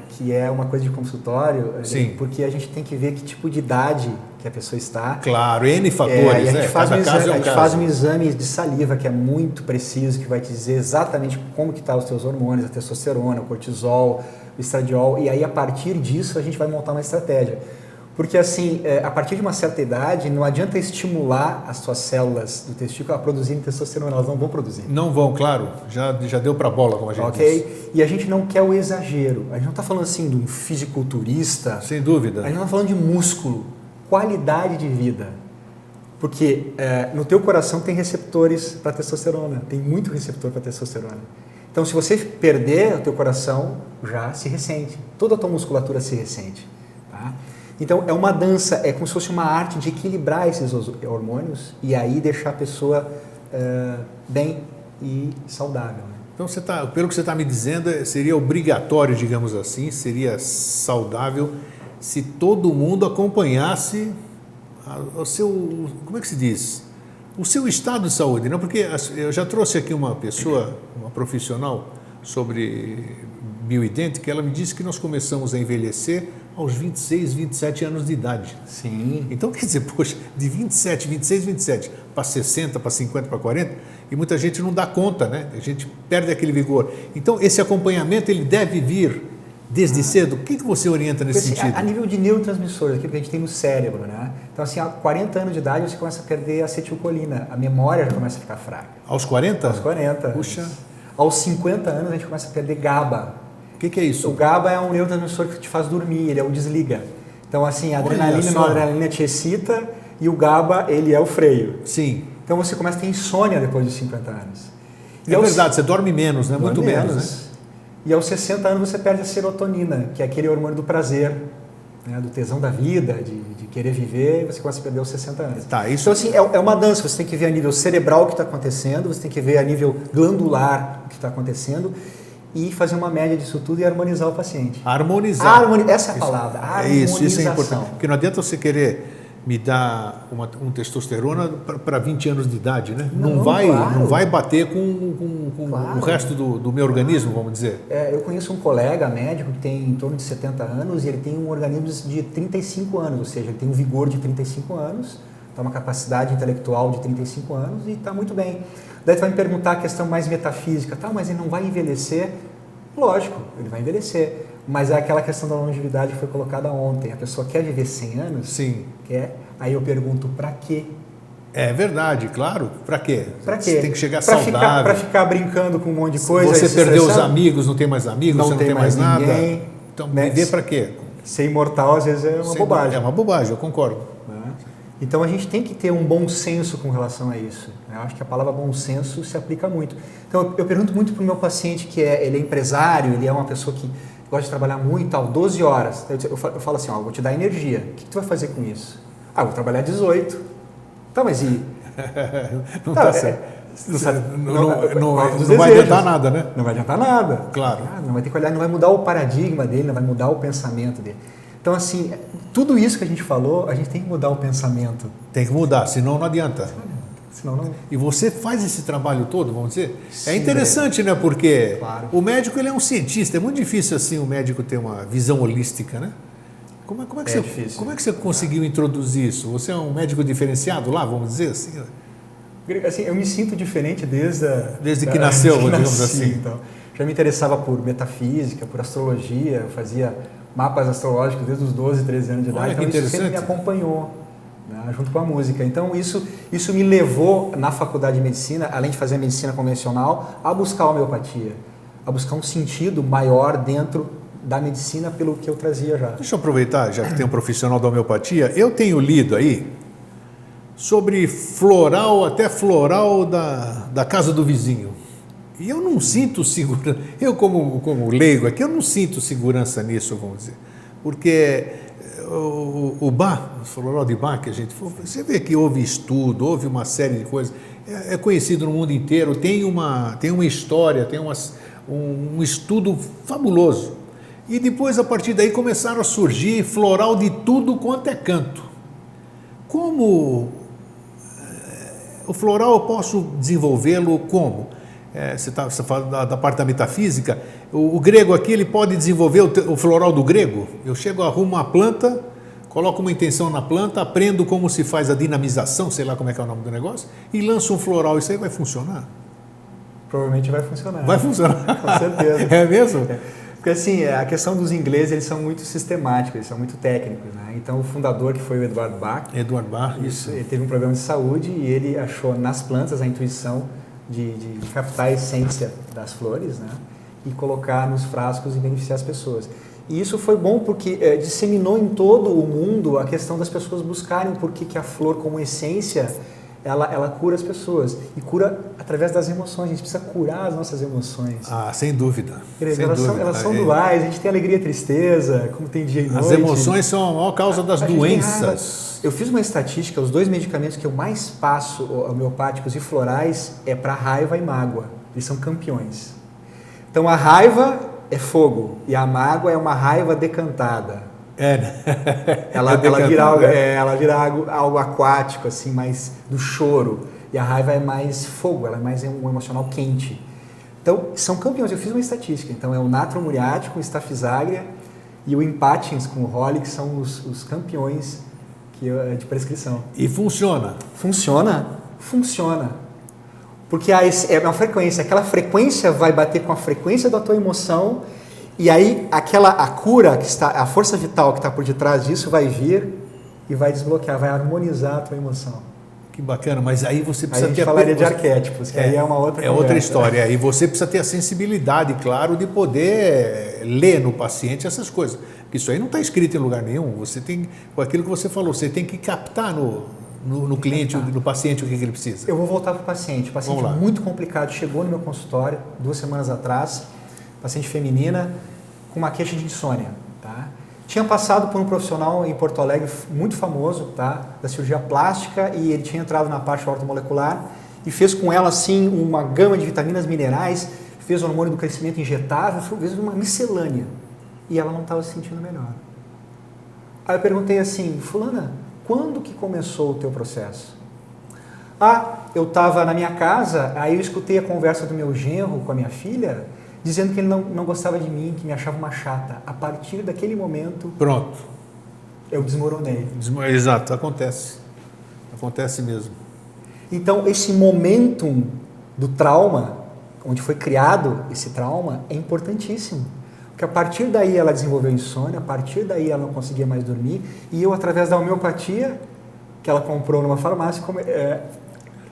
que é uma coisa de consultório, porque a gente tem que ver que tipo de idade que a pessoa está. Claro, N fatores, a gente faz um exame de saliva que é muito preciso, que vai te dizer exatamente como que estão os teus hormônios, a testosterona, o cortisol, o estradiol, e aí a partir disso a gente vai montar uma estratégia. Porque assim, a partir de uma certa idade, não adianta estimular as suas células do testículo a produzirem testosterona, elas não vão produzir. Não vão, claro. Já deu para bola, como a gente diz. E a gente não quer o exagero. A gente não está falando assim de um fisiculturista. Sem dúvida. A gente não está falando de músculo. Qualidade de vida. Porque no teu coração tem receptores para testosterona. Tem muito receptor para testosterona. Então, se você perder o teu coração, já se ressente. Toda a tua musculatura se ressente. Tá? Então, é uma dança, é como se fosse uma arte de equilibrar esses hormônios e aí deixar a pessoa bem e saudável. Né? Então, pelo que você está me dizendo, seria obrigatório, digamos assim, seria saudável se todo mundo acompanhasse o seu, como é que se diz? O seu estado de saúde. Não? Porque eu já trouxe aqui uma pessoa, uma profissional sobre bioidêntica, que ela me disse que nós começamos a envelhecer aos 26, 27 anos de idade. Sim. Então, quer dizer, poxa, de 27, 26, 27 para 60, para 50, para 40, e muita gente não dá conta, né? A gente perde aquele vigor. Então, esse acompanhamento, ele deve vir desde cedo. O que você orienta nesse sentido? A nível de neurotransmissores, aquilo que a gente tem no cérebro, né? Então, assim, a 40 anos de idade, você começa a perder a acetilcolina, a memória já começa a ficar fraca. Aos 40? Aos 40. Puxa. Aos 50 anos, a gente começa a perder GABA. O que é isso? O GABA é um neurotransmissor que te faz dormir, ele é o desliga. Então, assim, a adrenalina e a noradrenalina te excita e o GABA, ele é o freio. Sim. Então, você começa a ter insônia depois de 50 anos. É verdade, você dorme menos, né? Muito menos, né? E aos 60 anos você perde a serotonina, que é aquele hormônio do prazer, né? Do tesão da vida, de querer viver, e você começa a perder aos 60 anos. Tá, isso... Então, assim, é uma dança, você tem que ver a nível cerebral o que está acontecendo, você tem que ver a nível glandular o que está acontecendo, e fazer uma média disso tudo e harmonizar o paciente. Harmonizar. Essa é a palavra, harmonização. Isso é importante. Porque não adianta você querer me dar um testosterona para 20 anos de idade, né? Não vai bater com o resto do meu organismo, vamos dizer. Eu conheço um colega médico que tem em torno de 70 anos e ele tem um organismo de 35 anos, ou seja, ele tem um vigor de 35 anos, tá uma capacidade intelectual de 35 anos e está muito bem. Daí tu vai me perguntar a questão mais metafísica, tá, mas ele não vai envelhecer? Lógico, ele vai envelhecer, mas é aquela questão da longevidade que foi colocada ontem. A pessoa quer viver 100 anos? Sim. Quer? Aí eu pergunto, para quê? É verdade, claro. Para quê? Para quê? Você tem que chegar saudável. Para ficar brincando com um monte de coisa. Você perdeu os amigos, não tem mais amigos, você não tem mais nada. Ninguém, então, né? Viver para quê? Ser imortal às vezes é uma bobagem. É uma bobagem, eu concordo. Então a gente tem que ter um bom senso com relação a isso. Eu acho que a palavra bom senso se aplica muito. Então eu pergunto muito para o meu paciente que ele é empresário, ele é uma pessoa que gosta de trabalhar muito, 12 horas. Eu falo assim, vou te dar energia. O que tu vai fazer com isso? Vou trabalhar 18. Tá, mas e... Não tá certo. Não vai adiantar nada, né? Não vai adiantar nada. Claro. Não vai ter que olhar, não vai mudar o paradigma dele, não vai mudar o pensamento dele. Então, assim, tudo isso que a gente falou, a gente tem que mudar o pensamento. Tem que mudar, senão não adianta. Senão não... E você faz esse trabalho todo, vamos dizer? Sim, é interessante, né? Porque o médico ele é um cientista. É muito difícil assim o médico ter uma visão holística, né? Como é que você conseguiu introduzir isso? Você é um médico diferenciado lá, vamos dizer assim? Assim, eu me sinto diferente desde que nasceu, digamos assim. Então, já me interessava por metafísica, por astrologia, eu fazia mapas astrológicos desde os 12, 13 anos de idade. Então isso sempre me acompanhou, né, junto com a música. Então isso me levou na faculdade de medicina, além de fazer a medicina convencional, a buscar a homeopatia, a buscar um sentido maior dentro da medicina pelo que eu trazia já. Deixa eu aproveitar, já que tem um profissional da homeopatia, eu tenho lido aí sobre floral, até floral da casa do vizinho. E eu não sinto segurança, eu como leigo aqui, eu não sinto segurança nisso, vamos dizer. Porque o Bach, o floral de Bach, que a gente você vê que houve estudo, houve uma série de coisas, é conhecido no mundo inteiro, tem uma história, tem um estudo fabuloso. E depois, a partir daí, começaram a surgir floral de tudo quanto é canto. Como o floral eu posso desenvolvê-lo como? Você fala da parte da metafísica, o grego aqui ele pode desenvolver o floral do grego. Eu chego, arrumo uma planta, coloco uma intenção na planta, aprendo como se faz a dinamização, sei lá como é que é o nome do negócio, e lanço um floral. Isso aí vai funcionar? Provavelmente vai funcionar. Vai funcionar. Com certeza. É mesmo? Porque assim, a questão dos ingleses, eles são muito sistemáticos, eles são muito técnicos, né? Então o fundador, que foi o Edward Bach, isso. Ele teve um problema de saúde e ele achou nas plantas a intuição de captar a essência das flores, né? E colocar nos frascos e beneficiar as pessoas. E isso foi bom porque disseminou em todo o mundo a questão das pessoas buscarem por que a flor como essência ela cura as pessoas. E cura através das emoções. A gente precisa curar as nossas emoções. Ah, sem dúvida. Elas são duais. A gente tem alegria e tristeza, como tem dia e noite. As emoções são a maior causa das doenças. Eu fiz uma estatística, os 2 medicamentos que eu mais passo, homeopáticos e florais, é para raiva e mágoa. Eles são campeões. Então a raiva é fogo e a mágoa é uma raiva decantada. Ela vira algo aquático, assim, mais do choro. E a raiva é mais fogo, ela é mais um emocional quente. Então, são campeões. Eu fiz uma estatística. Então, é o natro muriático, o Staphysagra e o Impatiens com o Holly, que são os campeões de prescrição. E funciona? Funciona? Funciona. Porque é uma frequência. Aquela frequência vai bater com a frequência da tua emoção. E aí, a cura, a força vital que está por detrás disso vai vir e vai desbloquear, vai harmonizar a tua emoção. Que bacana, mas aí você precisa ter... A gente falaria de arquétipos, que aí é uma outra conversa. Outra história. E você precisa ter a sensibilidade, claro, de poder ler no paciente essas coisas. Porque isso aí não está escrito em lugar nenhum. Você tem, com aquilo que você falou, você tem que captar no cliente, no paciente, o que ele precisa. Eu vou voltar para o paciente. O paciente muito complicado, chegou no meu consultório 2 semanas atrás, paciente feminina, com uma queixa de insônia, tá? Tinha passado por um profissional em Porto Alegre muito famoso, tá? Da cirurgia plástica, e ele tinha entrado na parte ortomolecular e fez com ela assim uma gama de vitaminas minerais, fez o hormônio do crescimento injetável, fez uma miscelânea, e ela não estava se sentindo melhor. Aí eu perguntei assim: fulana, quando que começou o teu processo? Eu estava na minha casa, aí eu escutei a conversa do meu genro com a minha filha, dizendo que ele não gostava de mim, que me achava uma chata. A partir daquele momento... Pronto. Eu desmoronei. Exato, acontece. Acontece mesmo. Então, esse momentum do trauma, onde foi criado esse trauma, é importantíssimo. Porque a partir daí ela desenvolveu insônia, a partir daí ela não conseguia mais dormir, e eu, através da homeopatia, que ela comprou numa farmácia...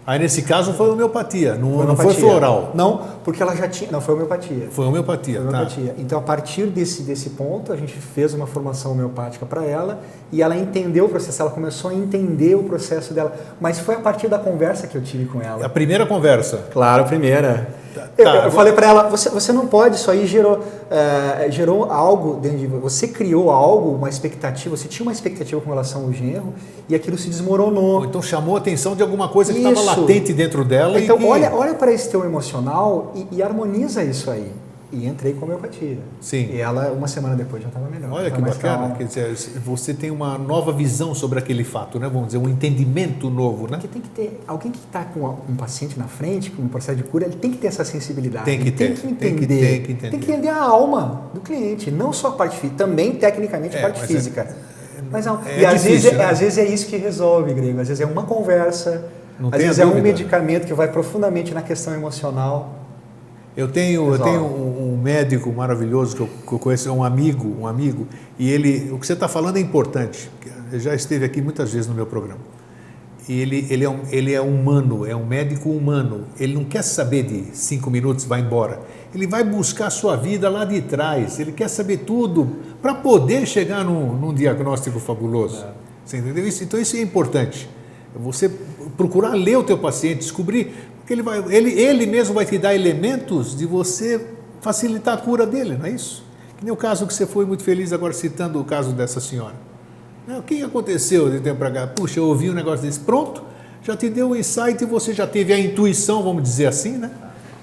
Aí, nesse caso, foi homeopatia, não foi floral. Não, porque ela já tinha... Não, foi homeopatia. Foi homeopatia, Tá. Então, a partir desse ponto, a gente fez uma formação homeopática para ela e ela entendeu o processo, ela começou a entender o processo dela. Mas foi a partir da conversa que eu tive com ela. A primeira conversa? Claro, a primeira. Eu falei para ela, você não pode, isso aí gerou algo dentro de você, criou algo, uma expectativa, você tinha uma expectativa com relação ao genro e aquilo se desmoronou. Então chamou a atenção de alguma coisa que estava latente dentro dela. Então olha para esse teu emocional e harmoniza isso aí. E entrei com homeopatia. Sim. E ela, 1 semana depois, já estava melhor. Olha que bacana. Quer dizer, você tem uma nova visão sobre aquele fato, né? Vamos dizer, um entendimento novo, né? Porque tem que ter... Alguém que está com um paciente na frente, com um processo de cura, ele tem que ter essa sensibilidade. Tem que ter. Tem que entender a alma do cliente, não só a parte física. Também, tecnicamente, a parte física. Mas não. E às vezes é isso que resolve, Grego. Às vezes é uma conversa, às vezes é um medicamento que vai profundamente na questão emocional. Eu tenho um médico maravilhoso que eu conheço, um amigo, e o que você está falando é importante. Ele já esteve aqui muitas vezes no meu programa. E ele é humano, é um médico humano. Ele não quer saber de 5 minutos, vai embora. Ele vai buscar a sua vida lá de trás. Ele quer saber tudo para poder chegar num diagnóstico fabuloso. Você entendeu isso? Então isso é importante. você procurar ler o teu paciente, descobrir, porque ele mesmo vai te dar elementos de você facilitar a cura dele, não é isso? Que nem o caso que você foi muito feliz agora citando o caso dessa senhora. O que aconteceu de tempo para cá? Puxa, eu ouvi um negócio desse, pronto, já te deu o insight e você já teve a intuição, vamos dizer assim, né?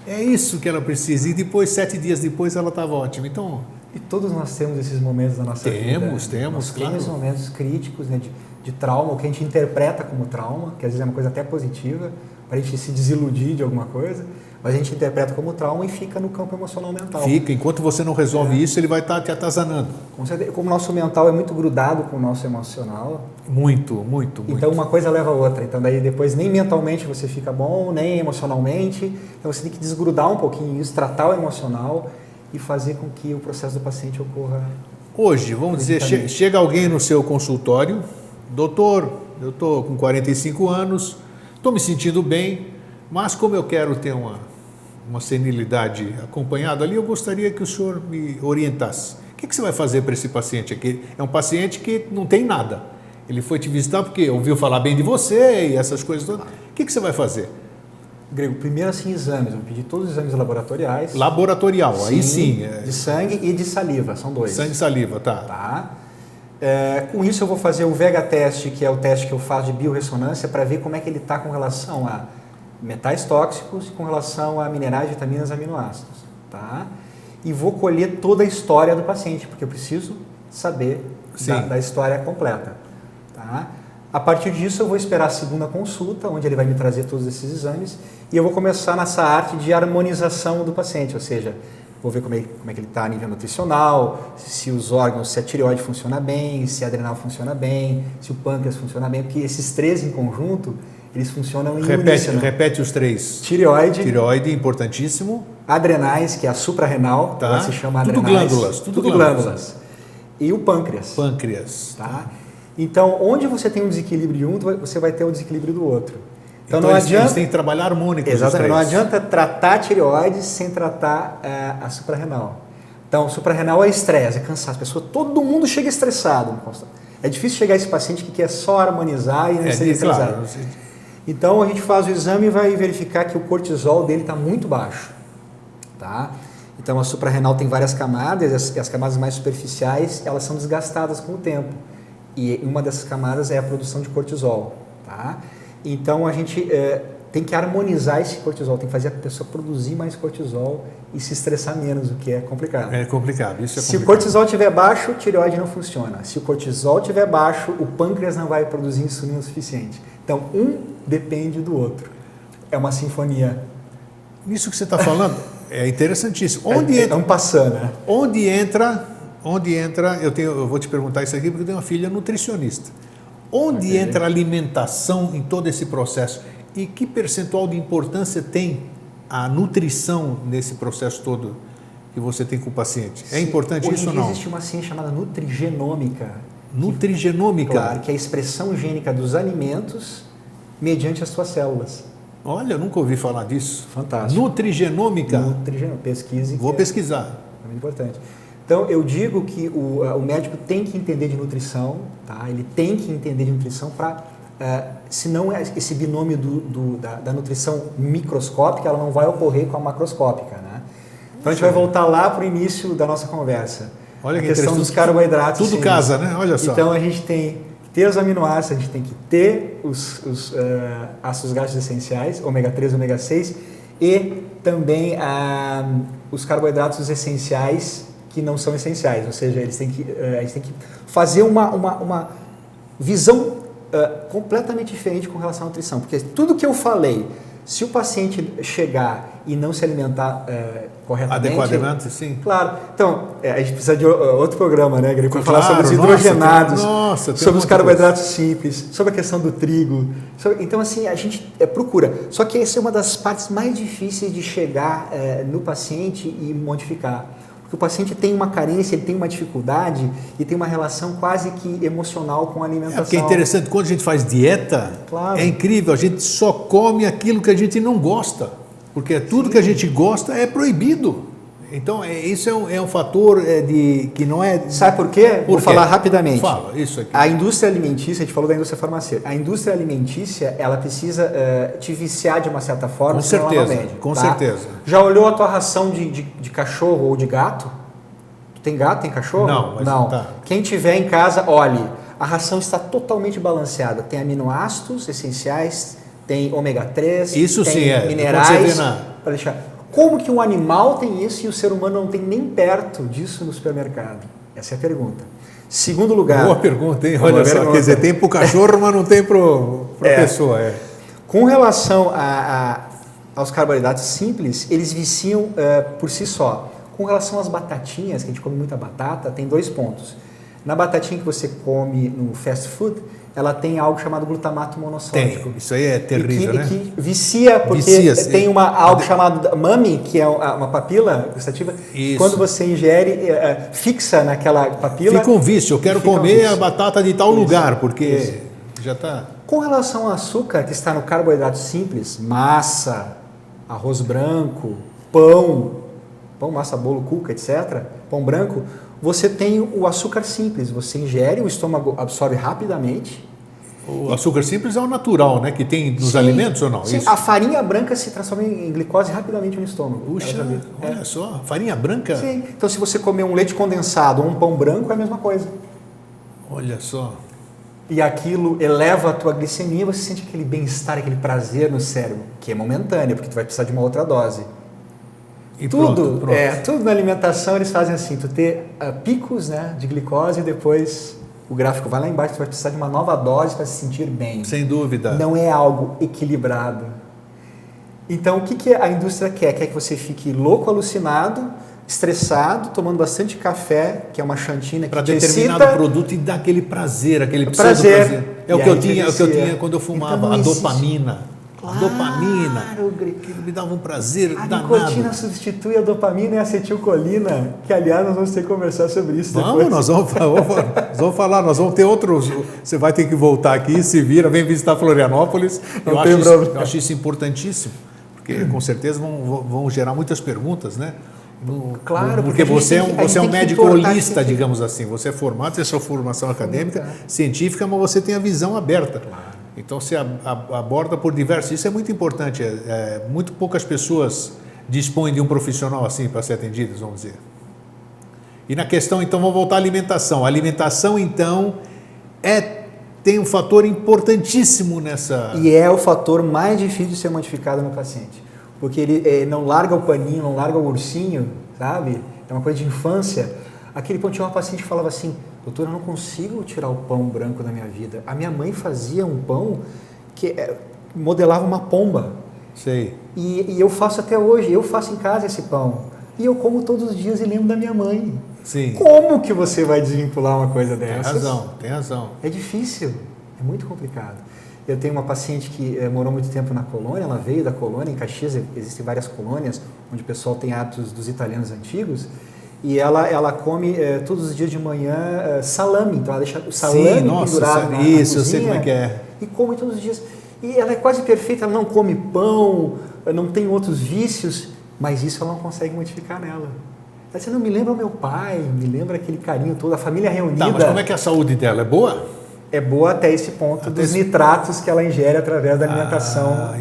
É isso que ela precisa. E depois, 7 dias depois, ela estava ótima. Então, e todos nós temos esses momentos da nossa vida. Temos, nós claro. temos momentos críticos, né, de trauma, o que a gente interpreta como trauma, que às vezes é uma coisa até positiva, para a gente se desiludir de alguma coisa, mas a gente interpreta como trauma e fica no campo emocional mental. Fica, enquanto você não resolve isso, ele vai estar te atazanando. Com certeza, como o nosso mental é muito grudado com o nosso emocional. Muito. Então uma coisa leva a outra. Então daí depois nem mentalmente você fica bom, nem emocionalmente. Então você tem que desgrudar um pouquinho isso, tratar o emocional e fazer com que o processo do paciente ocorra. Hoje, vamos dizer, chega alguém no seu consultório, doutor, eu estou com 45 anos, estou me sentindo bem, mas como eu quero ter uma senilidade acompanhada ali, eu gostaria que o senhor me orientasse. O que você vai fazer para esse paciente aqui? É um paciente que não tem nada. Ele foi te visitar porque ouviu falar bem de você e essas coisas todas. O que você vai fazer? Grego, primeiro assim, exames. Eu pedi todos os exames laboratoriais. Laboratorial, aí sim. De sangue e de saliva, são 2. Sangue e saliva, tá. Tá. Com isso eu vou fazer o VEGA teste, que é o teste que eu faço de biorressonância, para ver como é que ele está com relação a metais tóxicos e com relação a minerais, vitaminas, aminoácidos. Tá? E vou colher toda a história do paciente, porque eu preciso saber da história completa. Tá? A partir disso eu vou esperar a segunda consulta, onde ele vai me trazer todos esses exames, e eu vou começar nessa arte de harmonização do paciente, ou seja, vou ver como é que ele está a nível nutricional, se os órgãos, se a tireoide funciona bem, se a adrenal funciona bem, se o pâncreas funciona bem, porque esses 3 em conjunto, eles funcionam em uníssono. Repete os 3. Tireoide, importantíssimo. Adrenais, que é a suprarrenal, tá. se chama tudo adrenais. Tudo glândulas. E o pâncreas. Tá. Então, onde você tem um desequilíbrio de um, você vai ter um desequilíbrio do outro. Então não adianta... Eles têm que trabalhar harmônico. Exatamente. Não adianta tratar a tireoide sem tratar a suprarrenal. Então, suprarrenal é estresse, é cansaço. Todo mundo chega estressado. É difícil chegar a esse paciente que quer só harmonizar e não ser estressado. Claro. Então, a gente faz o exame e vai verificar que o cortisol dele está muito baixo. Tá? Então, a suprarrenal tem várias camadas, e as camadas mais superficiais, elas são desgastadas com o tempo. E uma dessas camadas é a produção de cortisol. Tá? Então, a gente tem que harmonizar esse cortisol, tem que fazer a pessoa produzir mais cortisol e se estressar menos, o que é complicado. É complicado, isso é complicado. Se o cortisol estiver baixo, a tireoide não funciona. Se o cortisol estiver baixo, o pâncreas não vai produzir insulina o suficiente. Então, um depende do outro. É uma sinfonia. Isso que você está falando é interessantíssimo. Vamos passando, né? Onde entra, eu vou te perguntar isso aqui porque eu tenho uma filha nutricionista. Onde entra a alimentação em todo esse processo? E que percentual de importância tem a nutrição nesse processo todo que você tem com o paciente? É importante isso ou não? Existe uma ciência chamada nutrigenômica. Nutrigenômica? Claro, que é a expressão gênica dos alimentos mediante as suas células. Olha, eu nunca ouvi falar disso. Fantástico. Nutrigenômica? Pesquise. Vou pesquisar. É muito importante. Então, eu digo que o médico tem que entender de nutrição, tá? Ele tem que entender de nutrição para, senão esse binômio da nutrição microscópica, ela não vai ocorrer com a macroscópica, né? Então, a gente vai voltar lá para o início da nossa conversa. Olha que a questão dos carboidratos. Tudo casa, né? Olha só. Então, a gente tem que ter os aminoácidos, a gente tem que ter os ácidos graxos essenciais, ômega 3 e ômega 6, e também os carboidratos essenciais que não são essenciais, ou seja, a gente tem que fazer uma visão completamente diferente com relação à nutrição, porque tudo que eu falei, se o paciente chegar e não se alimentar corretamente... Adequadamente, sim. Claro. Então, a gente precisa de outro programa, né, Greg? Para falar sobre os hidrogenados, sobre os carboidratos simples, sobre a questão do trigo. Então, assim, a gente procura. Só que essa é uma das partes mais difíceis de chegar no paciente e modificar. Porque o paciente tem uma carência, ele tem uma dificuldade e tem uma relação quase que emocional com a alimentação. Porque é interessante, quando a gente faz dieta, claro, é incrível, a gente só come aquilo que a gente não gosta. Porque tudo que a gente gosta é proibido. Então, isso é um fator que não é... Sabe por quê? Vou falar rapidamente. Fala, isso aqui. A indústria alimentícia, a gente falou da indústria farmacêutica, a indústria alimentícia, ela precisa te viciar de uma certa forma, com senão certeza, ela não vende, com tá? certeza. Já olhou a tua ração de cachorro ou de gato? Tu tem gato, tem cachorro? Não, mas não tá. Quem tiver em casa, olhe, a ração está totalmente balanceada. Tem aminoácidos essenciais, tem ômega 3, isso tem sim, minerais. Para deixar. Como que um animal tem isso e o ser humano não tem nem perto disso no supermercado? Essa é a pergunta. Segundo lugar... Boa pergunta, hein? Olha só, quer dizer, tem para o cachorro, mas não tem para a pessoa. Com relação aos carboidratos simples, eles viciam por si só. Com relação às batatinhas, que a gente come muita batata, tem 2 pontos. Na batatinha que você come no fast food, ela tem algo chamado glutamato monossódico. Tem, isso aí é terrível, né? Que vicia, porque tem algo chamado MAMI, que é uma papila gustativa. Isso. Quando você ingere, fixa naquela papila. Fica um vício, eu quero comer a batata de tal lugar, porque já está... Com relação ao açúcar, que está no carboidrato simples, massa, arroz branco, pão, massa, bolo, cuca, etc., pão branco, você tem o açúcar simples, você ingere, o estômago absorve rapidamente. O açúcar simples é o natural, né? Que tem nos alimentos ou não? Sim, isso? A farinha branca se transforma em glicose rapidamente no estômago. Puxa, olha só, farinha branca? Sim, então se você comer um leite condensado ou um pão branco, é a mesma coisa. Olha só. E aquilo eleva a tua glicemia, você sente aquele bem-estar, aquele prazer no cérebro, que é momentâneo, porque tu vai precisar de uma outra dose. E tudo, pronto. Tudo na alimentação eles fazem assim, tu ter picos, né, de glicose e depois o gráfico vai lá embaixo, tu vai precisar de uma nova dose para se sentir bem. Sem dúvida. Não é algo equilibrado. Então o que a indústria quer? Quer que você fique louco, alucinado, estressado, tomando bastante café, que é uma xantina que para te determinado excita. produto e dá aquele prazer, aquele pseudo-prazer. É o que eu tinha quando eu fumava, então, a dopamina. Claro, a dopamina, que me dava um prazer danado. A nicotina substitui a dopamina e a acetilcolina, que aliás nós vamos ter que conversar sobre isso depois. Vamos, nós vamos falar, nós vamos ter outros, você vai ter que voltar aqui, se vira, vem visitar Florianópolis. Eu acho isso importantíssimo, porque com certeza vão gerar muitas perguntas, né? Claro, porque você é um médico holista, digamos assim. Você é formado, tem a sua formação acadêmica, científica, mas você tem a visão aberta. Claro. Então você aborda por diversos... Isso é muito importante. Muito poucas pessoas dispõem de um profissional assim para ser atendidas, vamos dizer. E na questão, então, vamos voltar à alimentação. A alimentação, então, tem um fator importantíssimo nessa... E é o fator mais difícil de ser modificado no paciente. Porque ele não larga o paninho, não larga o ursinho, sabe? É uma coisa de infância. Aquele ponto, tinha uma paciente que falava assim, doutor, eu não consigo tirar o pão branco da minha vida. A minha mãe fazia um pão que modelava uma pomba. Sei. E eu faço até hoje, eu faço em casa esse pão. E eu como todos os dias e lembro da minha mãe. Sim. Como que você vai desvincular uma coisa dessas? Tem razão. É difícil, é muito complicado. Eu tenho uma paciente que morou muito tempo na colônia, ela veio da colônia, em Caxias existem várias colônias, onde o pessoal tem hábitos dos italianos antigos, e ela come todos os dias de manhã salame, então ela deixa o salame pendurado na cozinha, eu sei como é que é. E come todos os dias. E ela é quase perfeita, ela não come pão, não tem outros vícios, mas isso ela não consegue modificar nela. Ela disse, não, me lembra o meu pai, me lembra aquele carinho todo, a família reunida. Tá, mas como é que é a saúde dela? É boa? É boa até esse ponto dos nitratos que ela ingere através da alimentação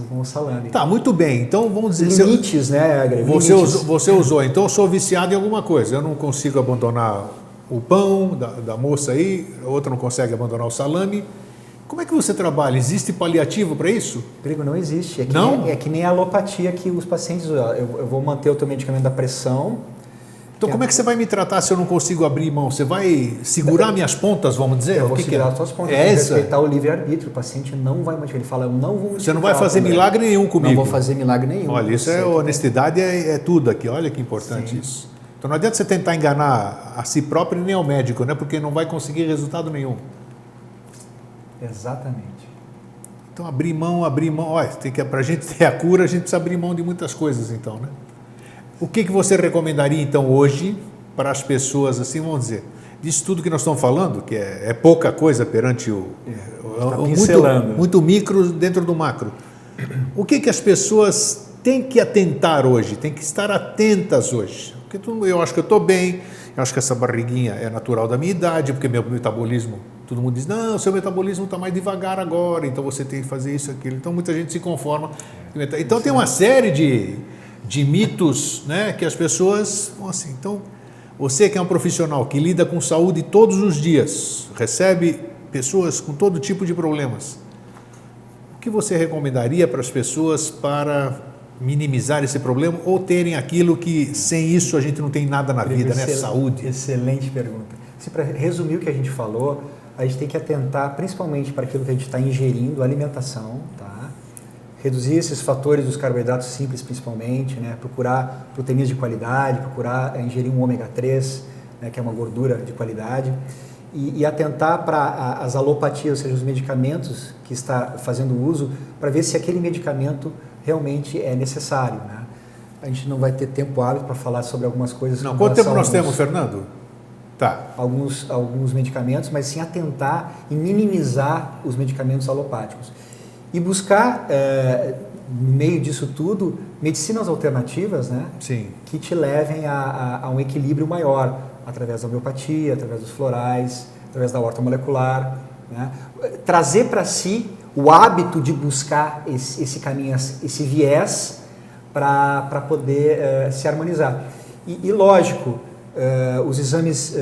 com o salame. Tá, muito bem. Então, vamos dizer... Limites, né, Agre? Você usou. Então, eu sou viciado em alguma coisa. Eu não consigo abandonar o pão da moça aí, a outra não consegue abandonar o salame. Como é que você trabalha? Existe paliativo para isso? Rodrigo, não existe. Não? É que nem a alopatia que os pacientes... Eu vou manter o teu medicamento da pressão... Então, como é que você vai me tratar se eu não consigo abrir mão? Você vai segurar minhas pontas, vamos dizer? Eu vou segurar as suas pontas. Respeitar o livre-arbítrio. O paciente não vai modificar. Ele fala, eu não vou modificar. Você não vai fazer milagre nenhum comigo. Não vou fazer milagre nenhum. Olha, isso é honestidade, é tudo aqui. Olha que importante isso. Então, não adianta você tentar enganar a si próprio nem ao médico, né? Porque não vai conseguir resultado nenhum. Exatamente. Então, abrir mão. Olha, para a gente ter a cura, a gente precisa abrir mão de muitas coisas, então, né? O que você recomendaria, então, hoje, para as pessoas, assim, vamos dizer, disso tudo que nós estamos falando, que é pouca coisa perante pincelando. Muito micro dentro do macro. O que as pessoas têm que atentar hoje, têm que estar atentas hoje? Porque eu acho que eu estou bem, eu acho que essa barriguinha é natural da minha idade, porque meu metabolismo, todo mundo diz, não, seu metabolismo está mais devagar agora, então você tem que fazer isso, aquilo. Então muita gente se conforma. Então tem uma série de mitos, né, que as pessoas vão assim. Então, você que é um profissional que lida com saúde todos os dias, recebe pessoas com todo tipo de problemas, o que você recomendaria para as pessoas para minimizar esse problema ou terem aquilo que sem isso a gente não tem nada na vida, né? Saúde. Excelente pergunta. Para resumir o que a gente falou, a gente tem que atentar principalmente para aquilo que a gente está ingerindo, alimentação, tá? Reduzir esses fatores dos carboidratos simples principalmente, né? Procurar proteínas de qualidade, procurar ingerir um ômega 3, né? Que é uma gordura de qualidade, e atentar para as alopatias, ou seja, os medicamentos que está fazendo uso, para ver se aquele medicamento realmente é necessário, né? A gente não vai ter tempo hábil para falar sobre algumas coisas. Não, quanto tempo nós temos, Fernando? Tá. Alguns medicamentos, mas sim atentar e minimizar os medicamentos alopáticos. E buscar, no meio disso tudo, medicinas alternativas, né? Sim. Que te levem a um equilíbrio maior, através da homeopatia, através dos florais, através da ortomolecular, né? Trazer para si o hábito de buscar esse caminho, esse viés para poder se harmonizar. E lógico, os exames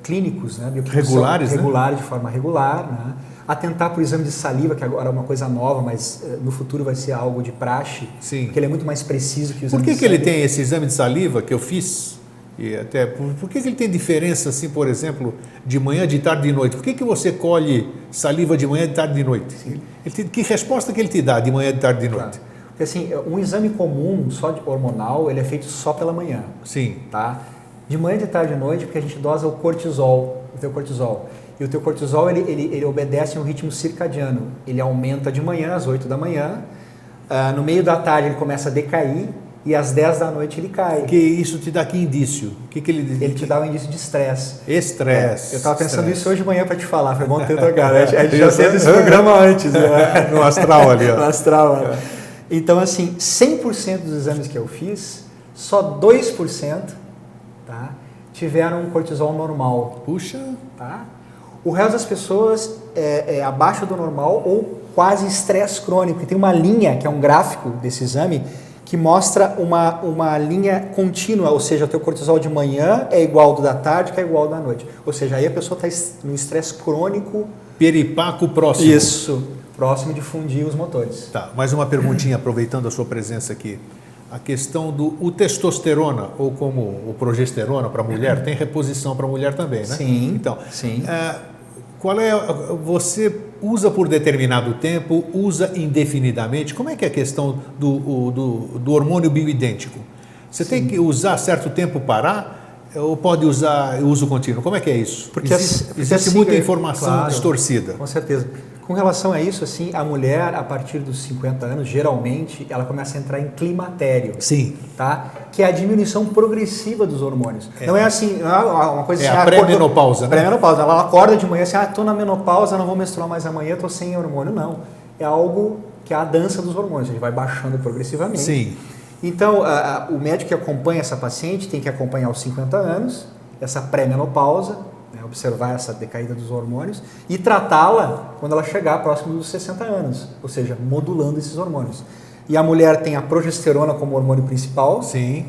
clínicos, né, regulares, de forma regular, né? Atentar para o exame de saliva, que agora é uma coisa nova, mas no futuro vai ser algo de praxe, sim, porque ele é muito mais preciso que o exame de saliva. Por que ele tem esse exame de saliva que eu fiz? E até, por que ele tem diferença, assim, por exemplo, de manhã, de tarde e de noite? Por que você colhe saliva de manhã, de tarde e de noite? Que resposta que ele te dá de manhã, de tarde e de noite? Claro. Porque assim, um exame comum, só de hormonal, ele é feito só pela manhã. Sim. Tá? De manhã, de tarde e de noite, porque a gente dosa o cortisol, o teu cortisol. E o teu cortisol, ele obedece a um ritmo circadiano. Ele aumenta de manhã, às 8 da manhã, no meio da tarde ele começa a decair, e às 10 da noite ele cai. Que isso te dá que indício? Que ele diz? Ele te dá um indício de estresse. Estresse. Eu estava pensando isso hoje de manhã para te falar, foi bom ter tocado. A gente já fez esse programa antes. Né? No astral ali. Ó. No astral. É. Então, assim, 100% dos exames que eu fiz, só 2%, tá, tiveram um cortisol normal. Puxa. Tá? O resto das pessoas é abaixo do normal ou quase estresse crônico. E tem uma linha, que é um gráfico desse exame, que mostra uma linha contínua, ou seja, o teu cortisol de manhã é igual ao do da tarde, que é igual ao da noite. Ou seja, aí a pessoa está no estresse crônico. Peripaco próximo. Isso, próximo de fundir os motores. Tá, mais uma perguntinha, aproveitando a sua presença aqui. A questão do testosterona, ou como o progesterona para a mulher, tem reposição para a mulher também, né? Sim, então, sim. Qual é, você usa por determinado tempo, usa indefinidamente? Como é que é a questão do hormônio bioidêntico? Você sim. Tem que usar certo tempo parar ou pode usar uso contínuo? Como é que é isso? Porque existe assim, muita informação claro, distorcida. Com certeza. Com relação a isso, assim, a mulher, a partir dos 50 anos, geralmente, ela começa a entrar em climatério. Sim. Tá? Que é a diminuição progressiva dos hormônios. Não é assim, não é uma coisa assim... É a pré-menopausa, né? Pré-menopausa. Ela acorda de manhã assim, estou na menopausa, não vou menstruar mais amanhã, estou sem hormônio. Não. É algo que é a dança dos hormônios. A gente vai baixando progressivamente. Sim. Então, o médico que acompanha essa paciente tem que acompanhar aos 50 anos, essa pré-menopausa, observar essa decaída dos hormônios e tratá-la quando ela chegar próximo dos 60 anos, ou seja, modulando esses hormônios. E a mulher tem a progesterona como hormônio principal. Sim.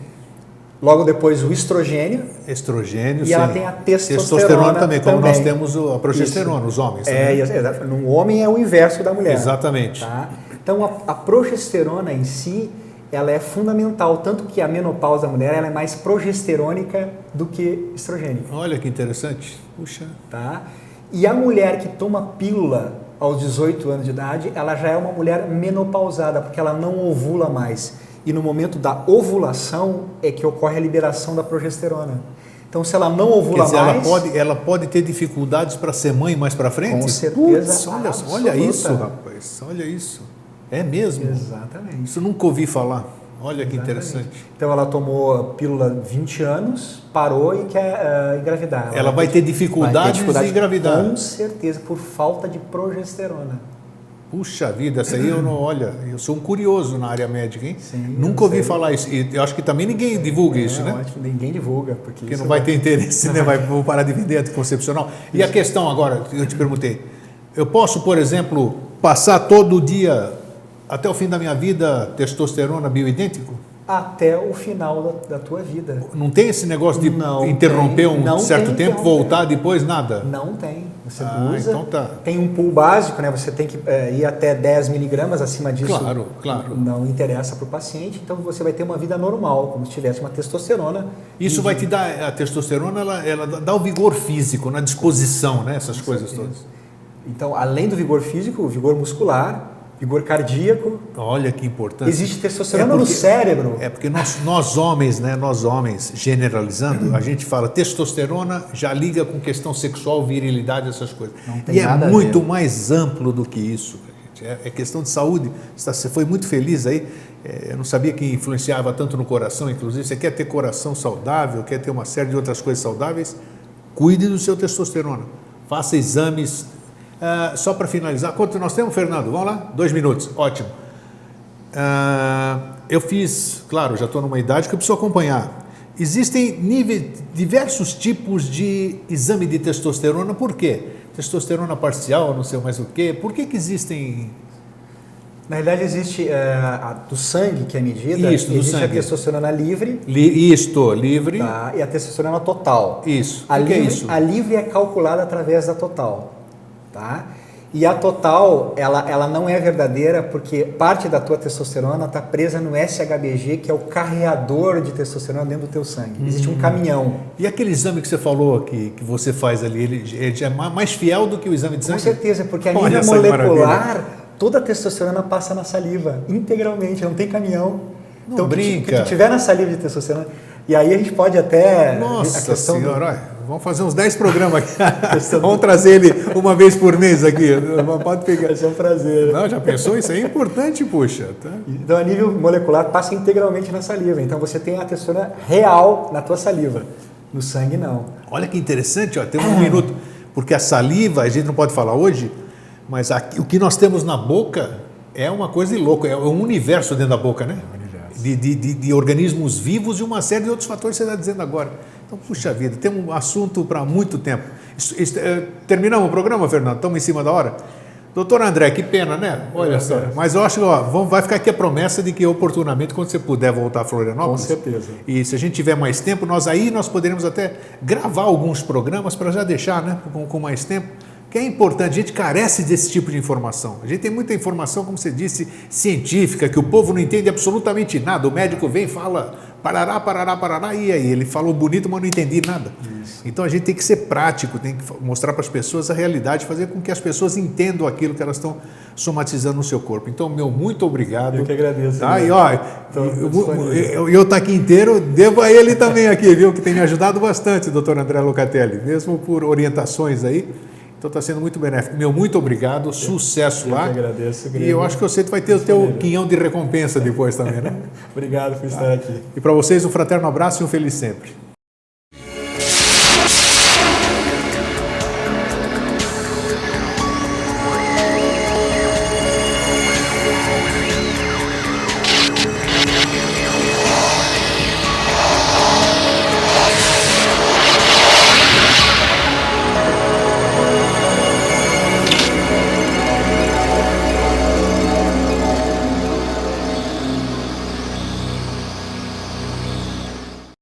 Logo depois o estrogênio. Estrogênio, e sim. ela tem a testosterona também, como nós temos a progesterona, isso. Os homens. No homem é o inverso da mulher. Exatamente. Tá? Então a progesterona em si, ela é fundamental, tanto que a menopausa da mulher ela é mais progesterônica do que estrogênica. Olha que interessante. Puxa. Tá? E a mulher que toma pílula aos 18 anos de idade, ela já é uma mulher menopausada, porque ela não ovula mais. E no momento da ovulação é que ocorre a liberação da progesterona. Então, se ela não ovula dizer, mais... Ela pode ter dificuldades para ser mãe mais para frente? Com certeza. Putz, olha isso, rapaz. Olha isso. É mesmo? Exatamente. Isso eu nunca ouvi falar. Olha que interessante. Então ela tomou pílula 20 anos, parou e quer engravidar. Ela vai ter dificuldades em engravidar. Com certeza, por falta de progesterona. Puxa vida, essa aí eu não... Olha, eu sou um curioso na área médica, hein? Sim, Nunca ouvi falar isso. E eu acho que também ninguém divulga isso, né? Ótimo, ninguém divulga. Porque não vai ter interesse, né? Vou parar de vender anticoncepcional. E a questão agora, eu te perguntei, eu posso, por exemplo, passar todo dia, até o fim da minha vida, testosterona bioidêntico? Até o final da tua vida. Não tem esse negócio de Não interromper tem, um não certo tem tempo, voltar depois, nada? Não tem. Você usa. Então tá. Tem um pool básico, né? Você tem que ir até 10 miligramas, acima disso. Claro. Não interessa para o paciente, então você vai ter uma vida normal, como se tivesse uma testosterona. Isso vai te dar, a testosterona, ela dá o vigor físico, na disposição, né? Essas coisas todas. Então, além do vigor físico, o vigor muscular, vigor cardíaco. Olha que importante. Existe testosterona no cérebro. É porque nós homens, né? Nós homens, generalizando, a gente fala testosterona, já liga com questão sexual, virilidade, essas coisas. Não tem e nada é a muito ver. mais amplo do que isso. Gente. É questão de saúde. Você foi muito feliz aí. Eu não sabia que influenciava tanto no coração, inclusive. Você quer ter coração saudável, quer ter uma série de outras coisas saudáveis? Cuide do seu testosterona. Faça exames. Só para finalizar, quanto nós temos, Fernando? Vamos lá? 2 minutos, ótimo. Eu fiz, claro, já estou numa idade que eu preciso acompanhar. Existem diversos tipos de exame de testosterona, por quê? Testosterona parcial, não sei mais o quê. Por que existem? Na realidade, existe a do sangue, que é medida. Isso, do existe sangue. A testosterona livre. Livre. Tá, e a testosterona total. Isso. O que é isso? A livre é calculada através da total. Tá? E a total, ela não é verdadeira porque parte da tua testosterona está presa no SHBG, que é o carreador de testosterona dentro do teu sangue. Existe um caminhão. E aquele exame que você falou que você faz ali, ele é mais fiel do que o exame de sangue? Com certeza, porque a Olha nível essa molecular, maravilha. toda a testosterona passa na saliva, integralmente, não tem caminhão. Não então, brinca. que tu tiver na saliva de testosterona, e aí a gente pode até... Nossa senhora, olha, vamos fazer uns 10 programas aqui. Vamos trazer ele uma vez por mês aqui. Pode pegar. Vai ser um prazer. Não, já pensou? Isso é importante, puxa. Tá? Então, a nível molecular, passa integralmente na saliva. Então, você tem a testosterona real na tua saliva. No sangue, não. Olha que interessante, ó, tem um minuto. Porque a saliva, a gente não pode falar hoje, mas aqui, o que nós temos na boca é uma coisa de louco. É um universo dentro da boca, né? De organismos vivos e uma série de outros fatores que você está dizendo agora. Então, puxa vida, tem um assunto para muito tempo. Terminamos o programa, Fernando? Estamos em cima da hora? Doutor André, que pena, né? Olha só. Mas eu acho que vai ficar aqui a promessa de que oportunamente, quando você puder voltar a Florianópolis... Com certeza. E se a gente tiver mais tempo, nós poderemos até gravar alguns programas para já deixar, né? Com mais tempo. Que é importante, a gente carece desse tipo de informação. A gente tem muita informação, como você disse, científica, que o povo não entende absolutamente nada. O médico vem e fala, parará, e aí? Ele falou bonito, mas não entendi nada. Isso. Então a gente tem que ser prático, tem que mostrar para as pessoas a realidade, fazer com que as pessoas entendam aquilo que elas estão somatizando no seu corpo. Então, muito obrigado. Eu que agradeço. Tá? E, ó, eu estou aqui inteiro, devo a ele também aqui, viu? Que tem me ajudado bastante, doutor André Locatelli, mesmo por orientações aí. Então está sendo muito benéfico. Muito obrigado, sucesso lá. Eu que agradeço. E eu acho que você vai ter o teu quinhão de recompensa depois também, né? Obrigado por estar aqui. E para vocês, um fraterno abraço e um feliz sempre.